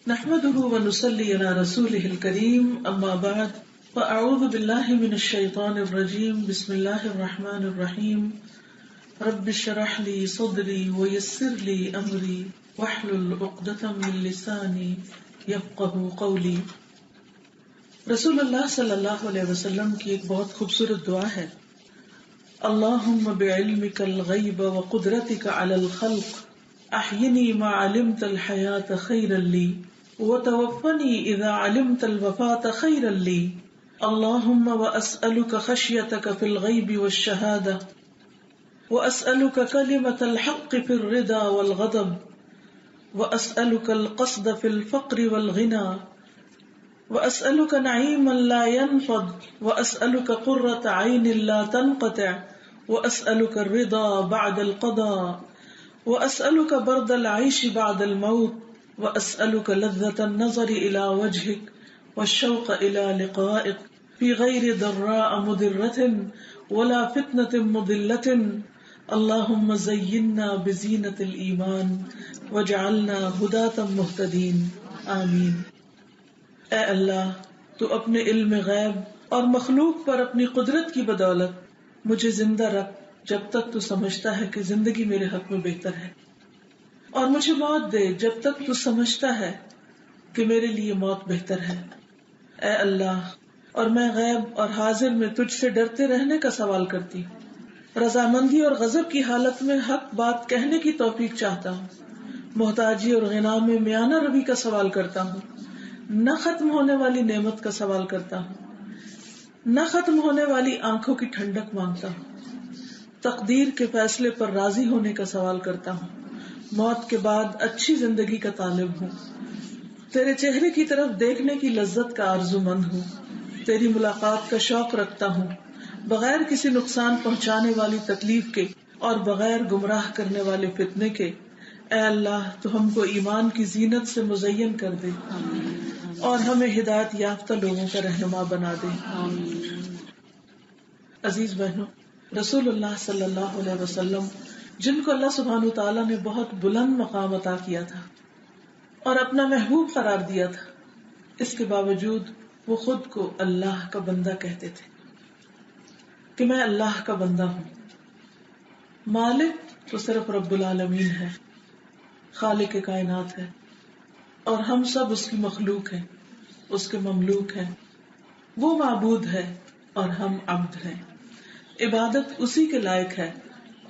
نحمده ونصلي على رسوله الكريم اما بعد فاعوذ بالله من الشيطان الرجيم بسم الله الرحمن الرحيم رب اشرح لي صدري ويسر لي امري واحلل عقدة من لساني يفقهوا قولي۔ رسول اللہ صلی اللہ علیہ وسلم کی ایک بہت خوبصورت دعا ہے، اللہم بعلمک الغیب وقدرتک علی الخلق احینی ما علمت الحیاة خیرا لی وتوفنی اذا علمت الوفاة خیرا لی اللہم واسألک خشیتک فی الغیب والشہادہ واسألک کلمۃ الحق فی الرضا والغضب واسألک القصد فی الفقر والغنى واسألک نعیما لا ينفد واسألک قرة عین لا تنقطع واسألک الرضا بعد القضاء واسألک برد العیش بعد الموت واسألک لذة النظر الى وجهك والشوق الى لقائك في غیر ضراء مضرة ولا فتنة مضلة اللہم زینا بزینة الایمان واجعلنا ہداة مہتدین آمین۔ اے اللہ، تو اپنے علم غیب اور مخلوق پر اپنی قدرت کی بدولت مجھے زندہ رکھ جب تک تو سمجھتا ہے کہ زندگی میرے حق میں بہتر ہے، اور مجھے موت دے جب تک تو سمجھتا ہے کہ میرے لیے موت بہتر ہے۔ اے اللہ، اور میں غیب اور حاضر میں تجھ سے ڈرتے رہنے کا سوال کرتی ہوں، رضامندی اور غضب کی حالت میں حق بات کہنے کی توفیق چاہتا ہوں، محتاجی اور غنا میں میانہ روی کا سوال کرتا ہوں، نہ ختم ہونے والی نعمت کا سوال کرتا ہوں، نہ ختم ہونے والی آنکھوں کی ٹھنڈک مانگتا ہوں، تقدیر کے فیصلے پر راضی ہونے کا سوال کرتا ہوں، موت کے بعد اچھی زندگی کا طالب ہوں، تیرے چہرے کی طرف دیکھنے کی لذت کا آرزو مند ہوں، تیری ملاقات کا شوق رکھتا ہوں، بغیر کسی نقصان پہنچانے والی تکلیف کے اور بغیر گمراہ کرنے والے فتنے کے۔ اے اللہ، تو ہم کو ایمان کی زینت سے مزین کر دے اور ہمیں ہدایت یافتہ لوگوں کا رہنما بنا دے۔ عزیز بہنوں، رسول اللہ صلی اللہ علیہ وسلم جن کو اللہ سبحانہ تعالیٰ نے بہت بلند مقام عطا کیا تھا اور اپنا محبوب قرار دیا تھا، اس کے باوجود وہ خود کو اللہ کا بندہ کہتے تھے کہ میں اللہ کا بندہ ہوں۔ مالک تو صرف رب العالمین ہے، خالق کائنات ہے، اور ہم سب اس کی مخلوق ہیں، اس کے مملوک ہیں۔ وہ معبود ہے اور ہم عبد ہیں، عبادت اسی کے لائق ہے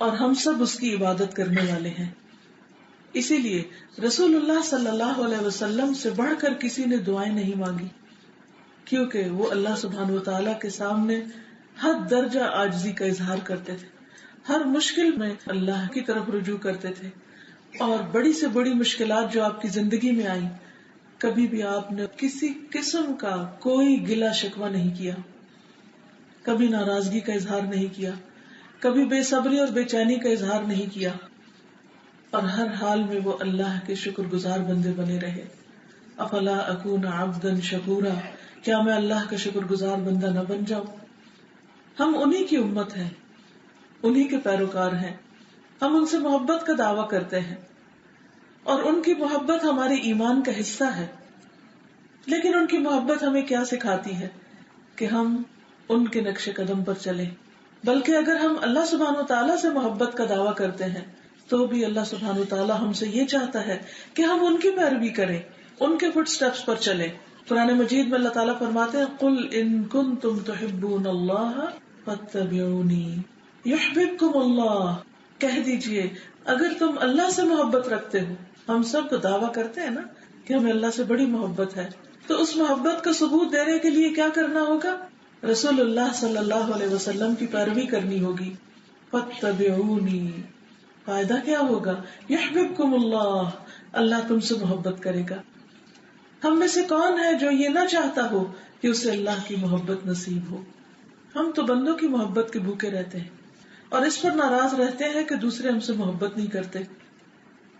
اور ہم سب اس کی عبادت کرنے والے ہیں۔ اسی لیے رسول اللہ صلی اللہ علیہ وسلم سے بڑھ کر کسی نے دعائیں نہیں مانگی، کیونکہ وہ اللہ سبحانہ وتعالیٰ کے سامنے حد درجہ عاجزی کا اظہار کرتے تھے، ہر مشکل میں اللہ کی طرف رجوع کرتے تھے، اور بڑی سے بڑی مشکلات جو آپ کی زندگی میں آئیں، کبھی بھی آپ نے کسی قسم کا کوئی گلہ شکوہ نہیں کیا، کبھی ناراضگی کا اظہار نہیں کیا، کبھی بے صبری اور بے چینی کا اظہار نہیں کیا، اور ہر حال میں وہ اللہ کے شکر گزار بندے بنے رہے۔ افلا اکون عبدا شکورا، کیا میں اللہ کا شکر گزار بندہ نہ بن جاؤں؟ ہم انہی کی امت ہیں، انہی کے پیروکار ہیں، ہم ان سے محبت کا دعویٰ کرتے ہیں اور ان کی محبت ہمارے ایمان کا حصہ ہے، لیکن ان کی محبت ہمیں کیا سکھاتی ہے کہ ہم ان کے نقش قدم پر چلیں، بلکہ اگر ہم اللہ سبحانہ وتعالیٰ سے محبت کا دعویٰ کرتے ہیں تو بھی اللہ سبحانہ وتعالیٰ ہم سے یہ چاہتا ہے کہ ہم ان کی پیروی کریں، ان کے فٹ سٹیپس پر چلیں۔ قرآن مجید میں اللہ تعالیٰ فرماتے ہیں قل ان کنتم تحبون اللہ فاتبعونی یحببکم اللہ، کہہ دیجئے اگر تم اللہ سے محبت رکھتے ہو، ہم سب تو دعویٰ کرتے ہیں نا کہ ہمیں اللہ سے بڑی محبت ہے، تو اس محبت کا ثبوت دینے کے لیے کیا کرنا ہوگا؟ رسول اللہ صلی اللہ علیہ وسلم کی پیروی کرنی ہوگی۔ فاتبعونی، فائدہ کیا ہوگا؟ یحببکم اللہ، اللہ تم سے محبت کرے گا۔ ہم میں سے کون ہے جو یہ نہ چاہتا ہو کہ اسے اللہ کی محبت نصیب ہو؟ ہم تو بندوں کی محبت کے بھوکے رہتے ہیں اور اس پر ناراض رہتے ہیں کہ دوسرے ہم سے محبت نہیں کرتے۔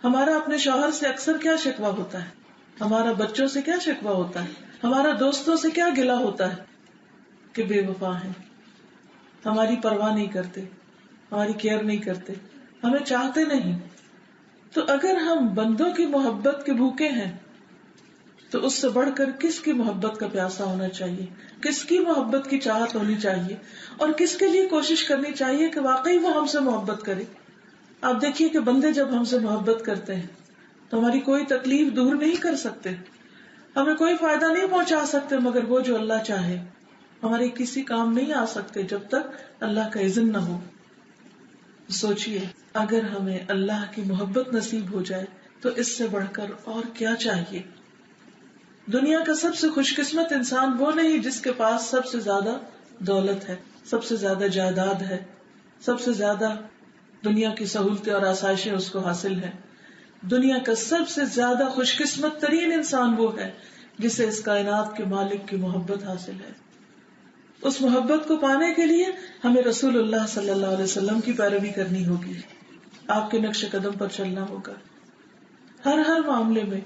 ہمارا اپنے شوہر سے اکثر کیا شکوہ ہوتا ہے، ہمارا بچوں سے کیا شکوہ ہوتا ہے، ہمارا دوستوں سے کیا گلہ ہوتا ہے کہ بے وفا ہیں، ہماری پرواہ نہیں کرتے، ہماری کیئر نہیں کرتے، ہمیں چاہتے نہیں۔ تو اگر ہم بندوں کی محبت کے بھوکے ہیں تو اس سے بڑھ کر کس کی محبت کا پیاسا ہونا چاہیے، کس کی محبت کی چاہت ہونی چاہیے، اور کس کے لیے کوشش کرنی چاہیے کہ واقعی وہ ہم سے محبت کرے. آپ دیکھیے کہ بندے جب ہم سے محبت کرتے ہیں تو ہماری کوئی تکلیف دور نہیں کر سکتے، ہمیں کوئی فائدہ نہیں پہنچا سکتے، مگر وہ جو اللہ چاہے ہمارے کسی کام نہیں آ سکتے جب تک اللہ کا اذن نہ ہو. سوچئے اگر ہمیں اللہ کی محبت نصیب ہو جائے تو اس سے بڑھ کر اور کیا چاہیے. دنیا کا سب سے خوش قسمت انسان وہ نہیں جس کے پاس سب سے زیادہ دولت ہے، سب سے زیادہ جائیداد ہے، سب سے زیادہ دنیا کی سہولتیں اور آسائشیں اس کو حاصل ہیں. دنیا کا سب سے زیادہ خوش قسمت ترین انسان وہ ہے جسے اس کائنات کے مالک کی محبت حاصل ہے. اس محبت کو پانے کے لیے ہمیں رسول اللہ صلی اللہ علیہ وسلم کی پیروی کرنی ہوگی، آپ کے نقش قدم پر چلنا ہوگا، ہر معاملے میں،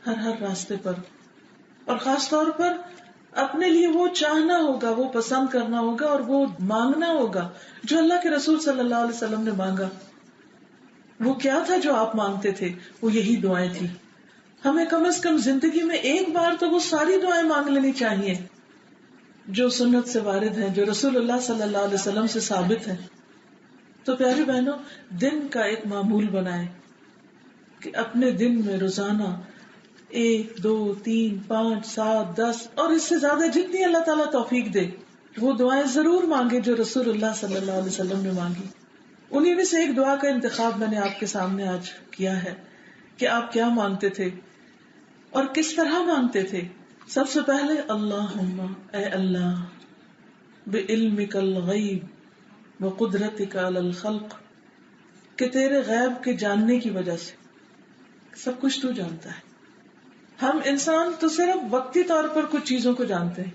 ہر راستے پر، اور خاص طور پر اپنے لیے وہ چاہنا ہوگا، وہ پسند کرنا ہوگا اور وہ مانگنا ہوگا جو اللہ کے رسول صلی اللہ علیہ وسلم نے مانگا. وہ کیا تھا جو آپ مانگتے تھے؟ وہ یہی دعائیں تھی. ہمیں کم از کم زندگی میں ایک بار تو وہ ساری دعائیں مانگ لینی چاہیے جو سنت سے وارد ہیں، جو رسول اللہ صلی اللہ علیہ وسلم سے ثابت ہیں. تو پیاری بہنوں، دن کا ایک معمول بنائیں کہ اپنے دن میں روزانہ 1 2 3 5 7 10 اور اس سے زیادہ جتنی اللہ تعالیٰ توفیق دے وہ دعائیں ضرور مانگے جو رسول اللہ صلی اللہ علیہ وسلم نے مانگی. انہیں میں سے ایک دعا کا انتخاب میں نے آپ کے سامنے آج کیا ہے کہ آپ کیا مانگتے تھے اور کس طرح مانگتے تھے. سب سے پہلے اللہم، اے اللہ، بعلمک الغیب وقدرتک علی الخلق، کہ تیرے غیب کے جاننے کی وجہ سے سب کچھ تو جانتا ہے. ہم انسان تو صرف وقتی طور پر کچھ چیزوں کو جانتے ہیں،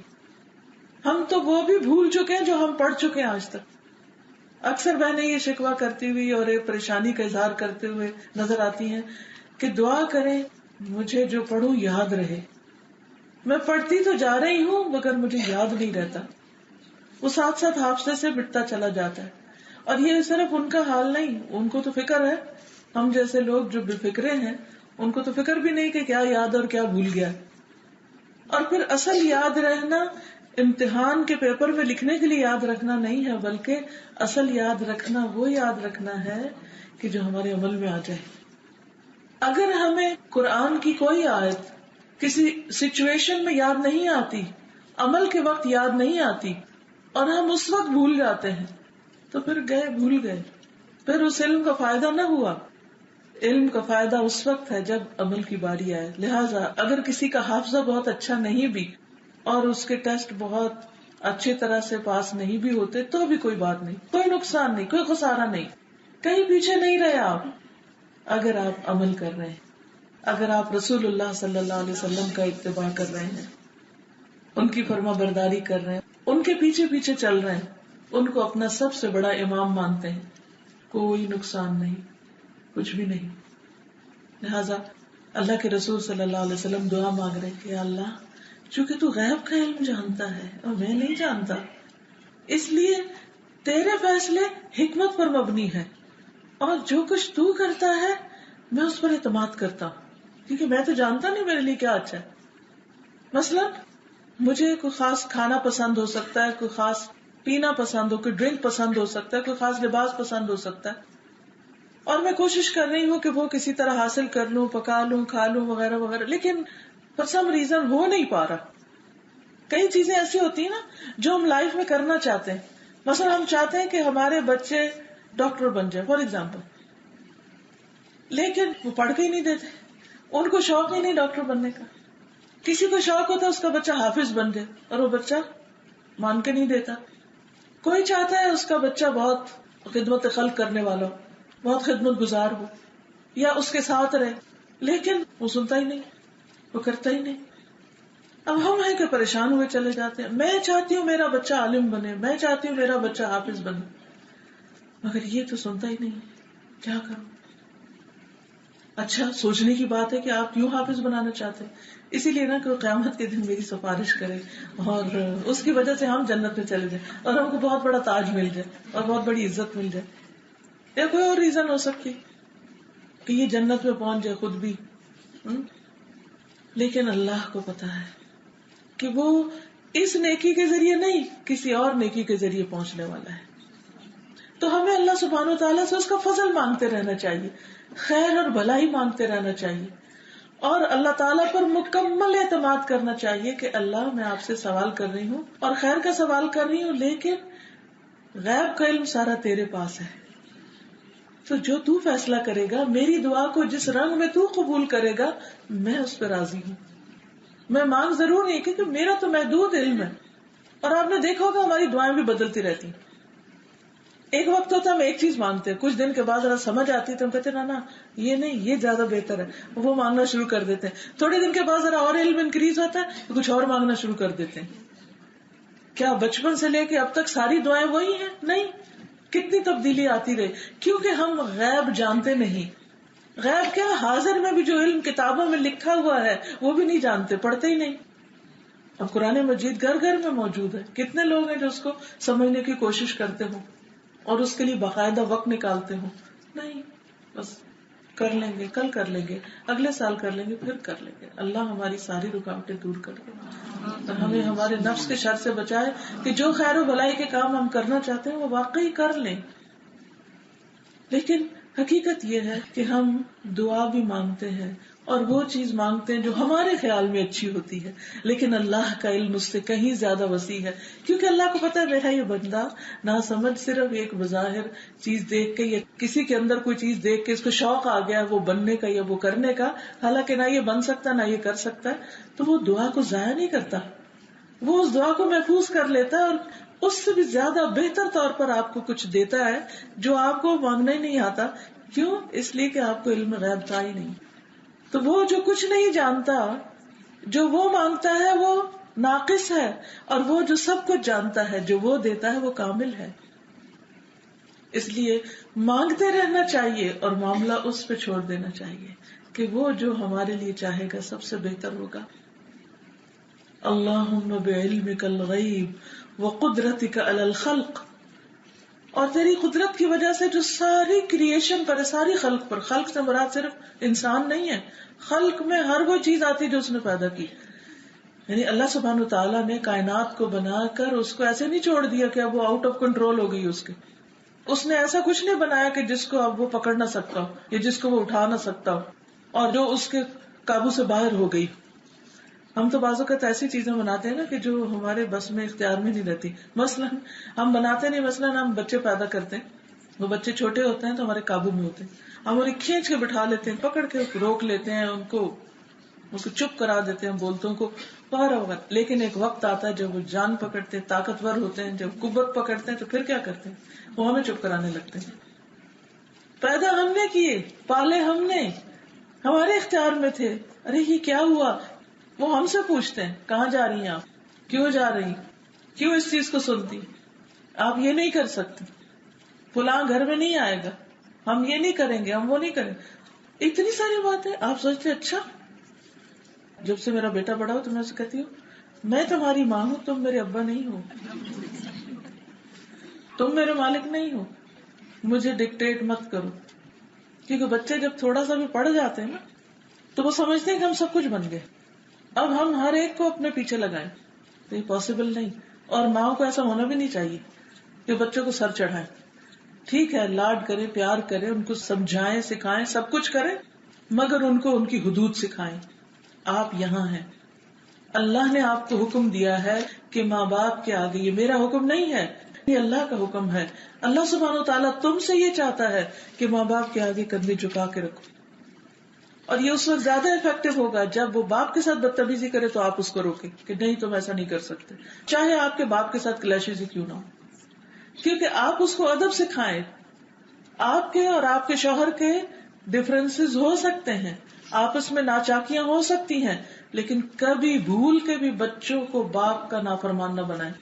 ہم تو وہ بھی بھول چکے ہیں جو ہم پڑھ چکے ہیں آج تک. اکثر بہنیں یہ شکوہ کرتی ہوئی اور ایک پریشانی کا اظہار کرتے ہوئے نظر آتی ہیں کہ دعا کریں مجھے جو پڑھوں یاد رہے. میں پڑھتی تو جا رہی ہوں مگر مجھے یاد نہیں رہتا، وہ ساتھ ساتھ حافظے سے مٹتا چلا جاتا ہے. اور یہ صرف ان کا حال نہیں، ان کو تو فکر ہے. ہم جیسے لوگ جو بے فکرے ہیں ان کو تو فکر بھی نہیں کہ کیا یاد اور کیا بھول گیا. اور پھر اصل یاد رہنا امتحان کے پیپر میں لکھنے کے لیے یاد رکھنا نہیں ہے، بلکہ اصل یاد رکھنا وہ یاد رکھنا ہے کہ جو ہمارے عمل میں آ جائے. اگر ہمیں قرآن کی کوئی آیت کسی سچویشن میں یاد نہیں آتی، عمل کے وقت یاد نہیں آتی، اور ہم اس وقت بھول جاتے ہیں تو پھر بھول گئے، پھر اس علم کا فائدہ نہ ہوا. علم کا فائدہ اس وقت ہے جب عمل کی باری آئے. لہٰذا اگر کسی کا حافظہ بہت اچھا نہیں بھی اور اس کے ٹیسٹ بہت اچھی طرح سے پاس نہیں بھی ہوتے تو بھی کوئی بات نہیں، کوئی نقصان نہیں، کوئی خسارہ نہیں، کہیں پیچھے نہیں رہے آپ. اگر آپ عمل کر رہے ہیں، اگر آپ رسول اللہ صلی اللہ علیہ وسلم کا اتباع کر رہے ہیں، ان کی فرما برداری کر رہے ہیں، ان کے پیچھے پیچھے چل رہے ہیں، ان کو اپنا سب سے بڑا امام مانتے ہیں، کوئی نقصان نہیں، کچھ بھی نہیں. لہذا اللہ کے رسول صلی اللہ علیہ وسلم دعا مانگ رہے کہ اللہ چونکہ تو غیب کا علم جانتا ہے اور میں نہیں جانتا، اس لیے تیرے فیصلے حکمت پر مبنی ہے اور جو کچھ تو کرتا ہے میں اس پر اعتماد کرتا ہوں، کیونکہ میں تو جانتا نہیں میرے لیے کیا اچھا ہے. مثلا مجھے کوئی خاص کھانا پسند ہو سکتا ہے، کوئی خاص پینا پسند ہو، کوئی ڈرنک پسند ہو سکتا ہے، کوئی خاص لباس پسند ہو سکتا ہے، اور میں کوشش کر رہی ہوں کہ وہ کسی طرح حاصل کر لوں، پکا لوں، کھا لوں وغیرہ وغیرہ، لیکن for some reason ہو نہیں پا رہا. کئی چیزیں ایسی ہوتی ہیں نا جو ہم لائف میں کرنا چاہتے ہیں. مثلا ہم چاہتے ہیں کہ ہمارے بچے ڈاکٹر بن جائے فار ایگزامپل، لیکن وہ پڑھ کے ہی نہیں دیتے، ان کو شوق ہی نہیں ڈاکٹر بننے کا. کسی کو شوق ہوتا ہے اس کا بچہ حافظ بن جائے اور وہ بچہ مان کے نہیں دیتا. کوئی چاہتا ہے اس کا بچہ بہت خدمت خلق کرنے والا ہو، بہت خدمت گزار ہو، یا اس کے ساتھ رہے، لیکن وہ سنتا ہی نہیں، وہ کرتا ہی نہیں. اب ہم ہیں کہ پریشان ہوئے چلے جاتے ہیں. میں چاہتی ہوں میرا بچہ عالم بنے، میں چاہتی ہوں میرا بچہ حافظ بنے، مگر یہ تو سنتا ہی نہیں، کیا کروں؟ اچھا سوچنے کی بات ہے کہ آپ کیوں حافظ بنانا چاہتے ہیں. اسی لیے نا کہ قیامت کے دن میری سفارش کرے اور اس کی وجہ سے ہم جنت میں چلے جائیں اور ہم کو بہت بڑا تاج مل جائے اور بہت بڑی عزت مل جائے. یا کوئی اور ریزن ہو سکتی کہ یہ جنت میں پہنچ جائے خود بھی. لیکن اللہ کو پتا ہے کہ وہ اس نیکی کے ذریعے نہیں کسی اور نیکی کے ذریعے پہنچنے والا ہے. تو ہمیں اللہ سبحانہ وتعالیٰ سے اس کا فضل مانگتے رہنا چاہیے, خیر اور بھلائی مانگتے رہنا چاہیے, اور اللہ تعالیٰ پر مکمل اعتماد کرنا چاہیے کہ اللہ میں آپ سے سوال کر رہی ہوں اور خیر کا سوال کر رہی ہوں, لیکن غیب کا علم سارا تیرے پاس ہے, تو جو تو فیصلہ کرے گا, میری دعا کو جس رنگ میں تو قبول کرے گا, میں اس پہ راضی ہوں. میں مانگ ضرور نہیں, کیونکہ میرا تو محدود علم ہے, اور آپ نے دیکھا ہوگا ہماری دعائیں بھی بدلتی رہتی ہیں. ایک وقت ہوتا ہے ہم ایک چیز مانگتے ہیں, کچھ دن کے بعد ذرا سمجھ آتی ہے تو ہم کہتے ہیں نا یہ نہیں, یہ زیادہ بہتر ہے, وہ مانگنا شروع کر دیتے ہیں. تھوڑے دن کے بعد ذرا اور علم انکریز ہوتا ہے تو کچھ اور مانگنا شروع کر دیتے ہیں. کیا بچپن سے لے کے اب تک ساری دعائیں وہی ہیں؟ نہیں, کتنی تبدیلی آتی رہی, کیونکہ ہم غیب جانتے نہیں. غیب کیا, حاضر میں بھی جو علم کتابوں میں لکھا ہوا ہے وہ بھی نہیں جانتے, پڑھتے ہی نہیں. اب قرآن مجید گھر گھر میں موجود ہے, کتنے لوگ ہیں جو اس کو سمجھنے کی کوشش کرتے ہوں اور اس کے لیے باقاعدہ وقت نکالتے ہوں؟ نہیں, بس کر لیں گے, کل کر لیں گے, اگلے سال کر لیں گے, پھر کر لیں گے. اللہ ہماری ساری رکاوٹیں دور کر دے اور ہمیں ہمارے نفس کے شر سے بچائے کہ جو خیر و بھلائی کے کام ہم کرنا چاہتے ہیں وہ واقعی کر لیں. لیکن حقیقت یہ ہے کہ ہم دعا بھی مانگتے ہیں اور وہ چیز مانگتے ہیں جو ہمارے خیال میں اچھی ہوتی ہے, لیکن اللہ کا علم اس سے کہیں زیادہ وسیع ہے, کیونکہ اللہ کو پتا ہے میرا یہ بندہ نہ سمجھ صرف ایک بظاہر چیز دیکھ کے یا کسی کے اندر کوئی چیز دیکھ کے اس کو شوق آ گیا وہ بننے کا یا وہ کرنے کا, حالانکہ نہ یہ بن سکتا نہ یہ کر سکتا ہے, تو وہ دعا کو ضائع نہیں کرتا, وہ اس دعا کو محفوظ کر لیتا ہے اور اس سے بھی زیادہ بہتر طور پر آپ کو کچھ دیتا ہے جو آپ کو مانگنا ہی نہیں آتا. کیوں؟ اس لیے کہ آپ کو علم غیب تھا ہی نہیں. تو وہ جو کچھ نہیں جانتا, جو وہ مانگتا ہے وہ ناقص ہے, اور وہ جو سب کچھ جانتا ہے جو وہ دیتا ہے وہ کامل ہے. اس لیے مانگتے رہنا چاہیے اور معاملہ اس پہ چھوڑ دینا چاہیے کہ وہ جو ہمارے لیے چاہے گا سب سے بہتر ہوگا. اللہم بعلمک الغیب وقدرتک علی الخلق, اور تیری قدرت کی وجہ سے جو ساری کریشن پر ہے, ساری خلق پر, خلق سے مراد صرف انسان نہیں ہے, خلق میں ہر وہ چیز آتی جو اس نے پیدا کی. یعنی اللہ سبحانہ وتعالیٰ نے کائنات کو بنا کر اس کو ایسے نہیں چھوڑ دیا کہ اب وہ آؤٹ آف کنٹرول ہو گئی اس کے. اس نے ایسا کچھ نہیں بنایا کہ جس کو اب وہ پکڑ نہ سکتا ہو یا جس کو وہ اٹھا نہ سکتا ہو اور جو اس کے قابو سے باہر ہو گئی. ہم تو بعض اوقات ایسی چیزیں بناتے ہیں نا کہ جو ہمارے بس میں اختیار میں نہیں رہتی. مثلاً ہم بناتے نہیں, مثلاً ہم بچے پیدا کرتے ہیں, وہ بچے چھوٹے ہوتے ہیں تو ہمارے قابو میں ہوتے ہیں, ہم انہیں کھینچ کے بٹھا لیتے ہیں, پکڑ کے روک لیتے ہیں, ان کو چپ کرا دیتے ہیں, بولتوں کو وغیرہ وغیرہ. لیکن ایک وقت آتا ہے جب وہ جان پکڑتے ہیں, طاقتور ہوتے ہیں, جب قوت پکڑتے ہیں تو پھر کیا کرتے ہیں, وہ ہمیں چپ کرانے لگتے ہیں. پیدا ہم نے کیے, پالے ہم نے, ہمارے اختیار میں تھے, ارے یہ کیا ہوا, وہ ہم سے پوچھتے ہیں کہاں جا رہی ہیں آپ, کیوں جا رہی, کیوں اس چیز کو سنتی, آپ یہ نہیں کر سکتی, فلاں گھر میں نہیں آئے گا, ہم یہ نہیں کریں گے, ہم وہ نہیں کریں گے. اتنی ساری باتیں آپ سوچتے اچھا. جب سے میرا بیٹا بڑا ہو تو میں اسے کہتی ہوں میں تمہاری ماں ہوں, تم میرے ابا نہیں ہو, تم میرے مالک نہیں ہو, مجھے ڈکٹیٹ مت کرو. کیونکہ بچے جب تھوڑا سا بھی پڑھ جاتے ہیں نا تو وہ سمجھتے ہیں کہ ہم سب کچھ بن گئے, اب ہم ہر ایک کو اپنے پیچھے لگائیں, تو یہ پاسبل نہیں. اور ماں کو ایسا ہونا بھی نہیں چاہیے کہ بچوں کو سر چڑھائیں. ٹھیک ہے, لاڈ کریں, پیار کریں, ان کو سمجھائیں, سکھائیں, سب کچھ کریں, مگر ان کو ان کی حدود سکھائیں. آپ یہاں ہیں, اللہ نے آپ کو حکم دیا ہے کہ ماں باپ کے آگے, یہ میرا حکم نہیں ہے, یہ اللہ کا حکم ہے. اللہ سبحانہ وتعالیٰ تم سے یہ چاہتا ہے کہ ماں باپ کے آگے کندھے جھکا کے رکھو. اور یہ اس وقت زیادہ افیکٹو ہوگا جب وہ باپ کے ساتھ بدتمیزی کرے تو آپ اس کو روکیں کہ نہیں تم ایسا نہیں کر سکتے, چاہے آپ کے باپ کے ساتھ کلیشز ہی کیوں نہ ہو, کیونکہ آپ اس کو ادب سکھائیں. آپ کے اور آپ کے شوہر کے ڈفرینسز ہو سکتے ہیں, آپس میں ناچاکیاں ہو سکتی ہیں, لیکن کبھی بھول کے بھی بچوں کو باپ کا نافرمان نہ بنائیں,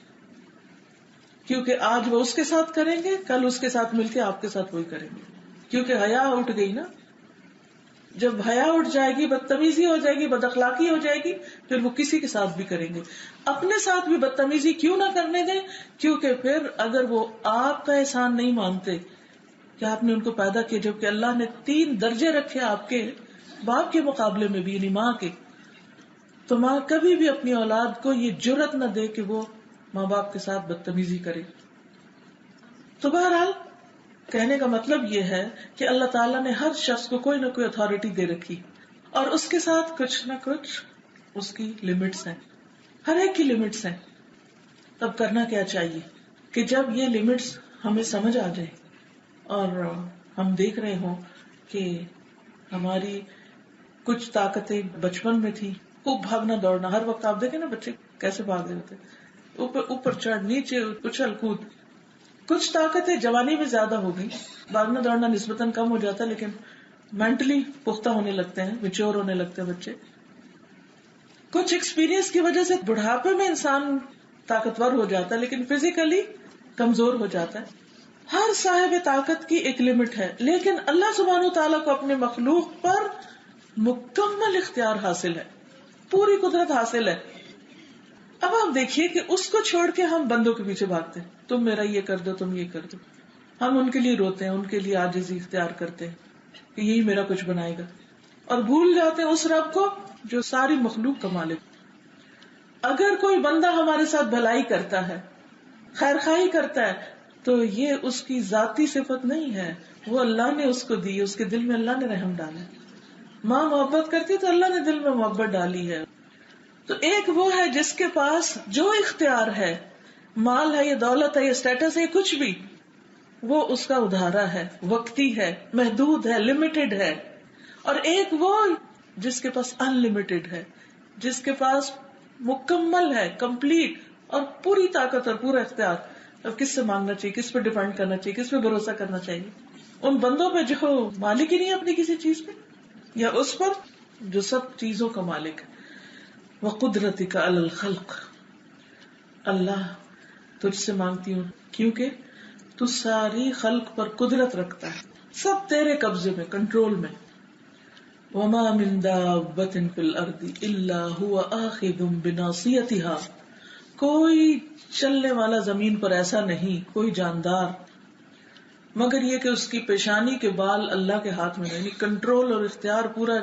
کیونکہ آج وہ اس کے ساتھ کریں گے, کل اس کے ساتھ مل کے آپ کے ساتھ وہی کریں گے. کیونکہ حیا اٹھ گئی نا, جب حیا اٹھ جائے گی, بدتمیزی ہو جائے گی, بد اخلاقی ہو جائے گی, پھر وہ کسی کے ساتھ بھی کریں گے. اپنے ساتھ بھی بدتمیزی کیوں نہ کرنے دیں, کیونکہ پھر اگر وہ آپ کا احسان نہیں مانتے کہ آپ نے ان کو پیدا کیا, جبکہ اللہ نے 3 درجے رکھے آپ کے باپ کے مقابلے میں بھی, یعنی ماں کے, تو ماں کبھی بھی اپنی اولاد کو یہ جرت نہ دے کہ وہ ماں باپ کے ساتھ بدتمیزی کرے. تو بہرحال کہنے کا مطلب یہ ہے کہ اللہ تعالیٰ نے ہر شخص کو کوئی نہ کوئی اتھارٹی دے رکھی اور اس کے ساتھ کچھ نہ کچھ اس کی لمٹس ہیں. ہر ایک کی لمٹس ہیں. تب کرنا کیا چاہیے کہ جب یہ لمٹس ہمیں سمجھ آ جائے اور ہم دیکھ رہے ہوں کہ ہماری کچھ طاقتیں بچپن میں تھی، خوب بھاگنا دوڑنا، ہر وقت آپ دیکھیں نا بچے کیسے بھاگ رہے ہوتے، اوپر چڑھ نیچے اچھل کود. کچھ طاقتیں جوانی میں زیادہ ہو گئی، بھاگنا دوڑنا نسبتاً کم ہو جاتا ہے، لیکن مینٹلی پختہ ہونے لگتے ہیں، میچور ہونے لگتے ہیں بچے. کچھ ایکسپیرینس کی وجہ سے بڑھاپے میں انسان طاقتور ہو جاتا ہے لیکن فزیکلی کمزور ہو جاتا ہے. ہر صاحب طاقت کی ایک لمٹ ہے، لیکن اللہ سبحانہ تعالیٰ کو اپنے مخلوق پر مکمل اختیار حاصل ہے، پوری قدرت حاصل ہے. اب آپ دیکھیے کہ اس کو چھوڑ کے ہم بندوں کے پیچھے بھاگتے ہیں، تم میرا یہ کر دو، تم یہ کر دو. ہم ان کے لیے روتے ہیں، ان کے لیے عاجزی اختیار کرتے ہیں کہ یہی میرا کچھ بنائے گا، اور بھول جاتے ہیں اس رب کو جو ساری مخلوق کا مالک. اگر کوئی بندہ ہمارے ساتھ بھلائی کرتا ہے، خیر خواہی کرتا ہے، تو یہ اس کی ذاتی صفت نہیں ہے، وہ اللہ نے اس کو دی، اس کے دل میں اللہ نے رحم ڈالا. ماں محبت کرتی تو اللہ نے دل میں محبت ڈالی ہے. تو ایک وہ ہے جس کے پاس جو اختیار ہے، مال ہے یا دولت ہے یا اسٹیٹس ہے یا کچھ بھی، وہ اس کا ادھارا ہے، وقتی ہے، محدود ہے، لمیٹڈ ہے. اور ایک وہ جس کے پاس ان لمیٹڈ ہے، جس کے پاس مکمل ہے، کمپلیٹ اور پوری طاقت اور پورا اختیار. اب کس سے مانگنا چاہیے، کس پہ ڈیپینڈ کرنا چاہیے، کس پہ بھروسہ کرنا چاہیے؟ ان بندوں پہ جو مالک ہی نہیں ہے اپنی کسی چیز پہ، یا اس پر جو سب چیزوں کا مالک ہے. وَقُدْرَتِكَ عَلَى الْخَلْقِ، اللہ تجھ سے مانگتی ہوں کیونکہ تو ساری خلق پر قدرت رکھتا ہے، سب تیرے قبضے میں، کنٹرول میں. وَمَا مِن دَابَّةٍ فِي الْأَرْضِ إِلَّا هُوَ آخِذٌ بِنَاصِيَتِهَا، کوئی چلنے والا زمین پر ایسا نہیں، کوئی جاندار، مگر یہ کہ اس کی پیشانی کے بال اللہ کے ہاتھ میں نہیں. کنٹرول اور اختیار پورا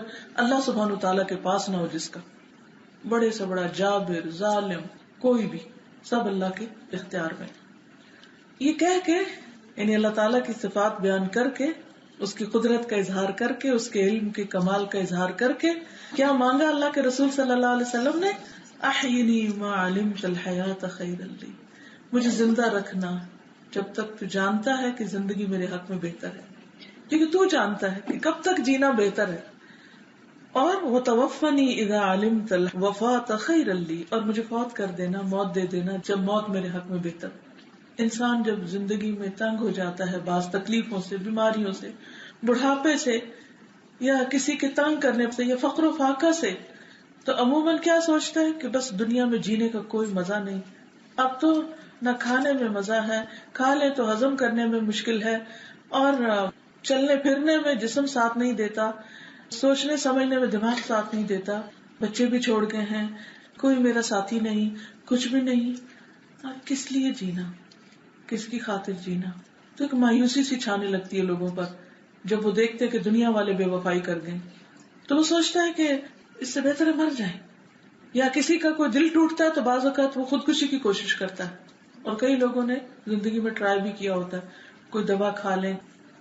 اللہ سبحانہ تعالیٰ کے پاس نہ ہو، جس کا بڑے سے بڑا جابر ظالم کوئی بھی، سب اللہ کے اختیار میں. یہ کہہ کے یعنی اللہ تعالیٰ کی صفات بیان کر کے، اس کی قدرت کا اظہار کر کے، اس کے علم کے کمال کا اظہار کر کے کیا مانگا اللہ کے رسول صلی اللہ علیہ وسلم نے؟ احینی ما علمت الحیات خیرا لی، مجھے زندہ رکھنا جب تک تو جانتا ہے کہ زندگی میرے حق میں بہتر ہے، کیونکہ تو جانتا ہے کہ کب تک جینا بہتر ہے. اور وتوفنی اذا علمت الوفات خیرا لی، اور مجھے فوت کر دینا، موت دے دینا جب موت میرے حق میں بہتر. انسان جب زندگی میں تنگ ہو جاتا ہے بعض تکلیفوں سے، بیماریوں سے، بڑھاپے سے، یا کسی کے تنگ کرنے سے، یا فقر و فاقہ سے، تو عموماً کیا سوچتا ہے کہ بس دنیا میں جینے کا کوئی مزہ نہیں، اب تو نہ کھانے میں مزہ ہے، کھا لے تو ہضم کرنے میں مشکل ہے، اور چلنے پھرنے میں جسم ساتھ نہیں دیتا، سوچنے سمجھنے میں دماغ ساتھ نہیں دیتا، بچے بھی چھوڑ گئے ہیں، کوئی میرا ساتھی نہیں، کچھ بھی نہیں. اب کس لیے جینا، کس کی خاطر جینا؟ تو ایک مایوسی سی چھانے لگتی ہے لوگوں پر جب وہ دیکھتے کہ دنیا والے بے وفائی کر گئے، تو وہ سوچتا ہے کہ اس سے بہتر ہے مر جائیں. یا کسی کا کوئی دل ٹوٹتا ہے تو بعض اوقات وہ خودکشی کی کوشش کرتا ہے، اور کئی لوگوں نے زندگی میں ٹرائی بھی کیا ہوتا ہے، کوئی دوا کھا لیں،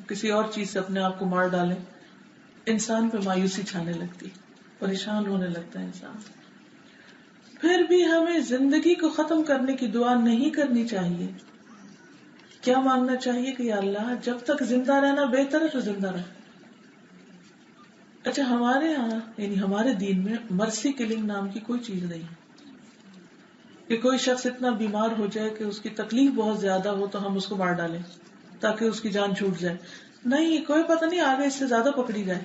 کسی اور چیز سے اپنے آپ کو مار ڈالیں. انسان پہ مایوسی چھانے لگتی، پریشان ہونے لگتا ہے انسان. پھر بھی ہمیں زندگی کو ختم کرنے کی دعا نہیں کرنی چاہیے. کیا مانگنا چاہیے کہ یا اللہ جب تک زندہ رہنا بہتر ہے تو زندہ رہ. اچھا، ہمارے ہاں یعنی ہمارے دین میں مرسی کلنگ نام کی کوئی چیز نہیں ہے کہ کوئی شخص اتنا بیمار ہو جائے کہ اس کی تکلیف بہت زیادہ ہو تو ہم اس کو مار ڈالیں تاکہ اس کی جان چھوٹ جائے. نہیں، کوئی پتہ نہیں آگے اس سے زیادہ پکڑی جائے.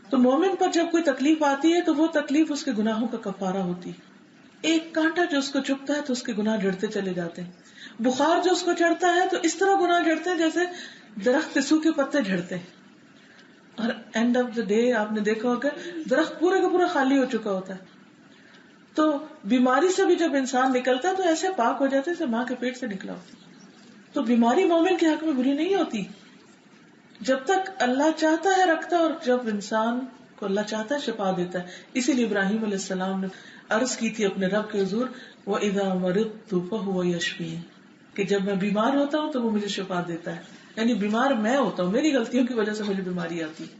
تو مومن پر جب کوئی تکلیف آتی ہے تو وہ تکلیف اس کے گناہوں کا کفارہ ہوتی ہے. ایک کانٹا جو اس کو چبھتا ہے تو اس کے گناہ جڑتے چلے جاتے ہیں. بخار جو اس کو چڑھتا ہے تو اس طرح گناہ جڑتے ہیں جیسے درخت کے سوکھے پتے جھڑتے ہیں. اور اینڈ آف دا ڈے آپ نے دیکھا ہوگا درخت پورے کا پورا خالی ہو چکا ہوتا ہے. تو بیماری سے بھی جب انسان نکلتا ہے تو ایسے پاک ہو جاتے جیسے ماں کے پیٹ سے نکلا ہوتا. تو بیماری مومن کے حق میں بری نہیں ہوتی جب تک اللہ چاہتا ہے رکھتا، اور جب انسان کو اللہ چاہتا ہے شفا دیتا ہے. اسی لیے ابراہیم علیہ السلام نے عرض کی تھی اپنے رب کے حضور وَإِذَا مَرِضْتُ فَهُوَ يَشْفِينِ, کہ جب میں بیمار ہوتا ہوں تو وہ مجھے شفا دیتا ہے. یعنی بیمار میں ہوتا ہوں, میری غلطیوں کی وجہ سے مجھے بیماری آتی ہے,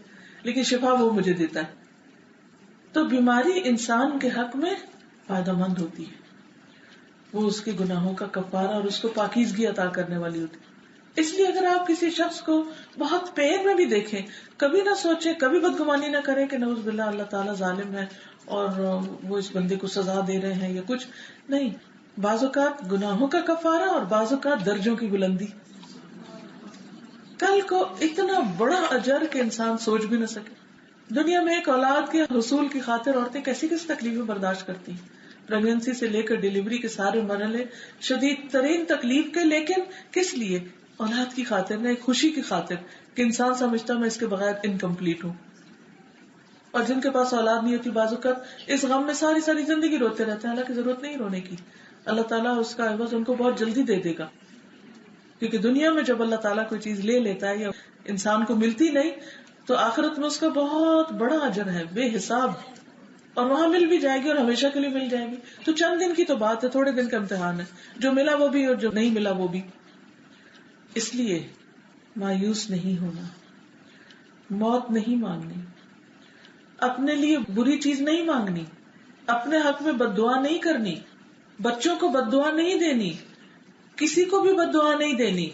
لیکن شفا وہ مجھے دیتا ہے. تو بیماری انسان کے حق میں فائدہ مند ہوتی ہے, وہ اس کے گناہوں کا کفارہ اور اس کو پاکیزگی عطا کرنے والی ہوتی ہے. اس لیے اگر آپ کسی شخص کو بہت پین میں بھی دیکھیں, کبھی نہ سوچیں, کبھی بدگمانی نہ کریں کہ نعوذ باللہ اللہ تعالیٰ ظالم ہے اور وہ اس بندے کو سزا دے رہے ہیں یا کچھ نہیں. بعض اوقات گناہوں کا کفارہ اور بعض اوقات درجوں کی بلندی. کل کو اتنا بڑا اجر کہ انسان سوچ بھی نہ سکے. دنیا میں ایک اولاد کے حصول کی خاطر عورتیں کیسی کیسی تکلیفیں برداشت کرتی ہیں, پریگنینسی سے لے کر ڈیلیوری کے سارے مرحلے شدید ترین تکلیف کے, لیکن کس لیے؟ اولاد کی خاطر نہ, ایک خوشی کی خاطر کہ انسان سمجھتا میں اس کے بغیر انکمپلیٹ ہوں. اور جن کے پاس اولاد نہیں ہوتی بعض اوقات اس غم میں ساری ساری زندگی روتے رہتے ہیں, حالانکہ ضرورت نہیں رونے کی. اللہ تعالیٰ اس کا عوض ان کو بہت جلدی دے دے گا, کیونکہ دنیا میں جب اللہ تعالیٰ کوئی چیز لے لیتا ہے یا انسان کو ملتی نہیں تو آخرت میں اس کا بہت بڑا اجر ہے بے حساب, اور وہاں مل بھی جائے گی اور ہمیشہ کے لیے مل جائے گی. تو چند دن کی تو بات ہے, تھوڑے دن کا امتحان ہے, جو ملا وہ بھی اور جو نہیں ملا وہ بھی. اس لیے مایوس نہیں ہونا, موت نہیں مانگنی, اپنے لیے بری چیز نہیں مانگنی, اپنے حق میں بد دعا نہیں کرنی, بچوں کو بد دعا نہیں دینی, کسی کو بھی بد دعا نہیں دینی,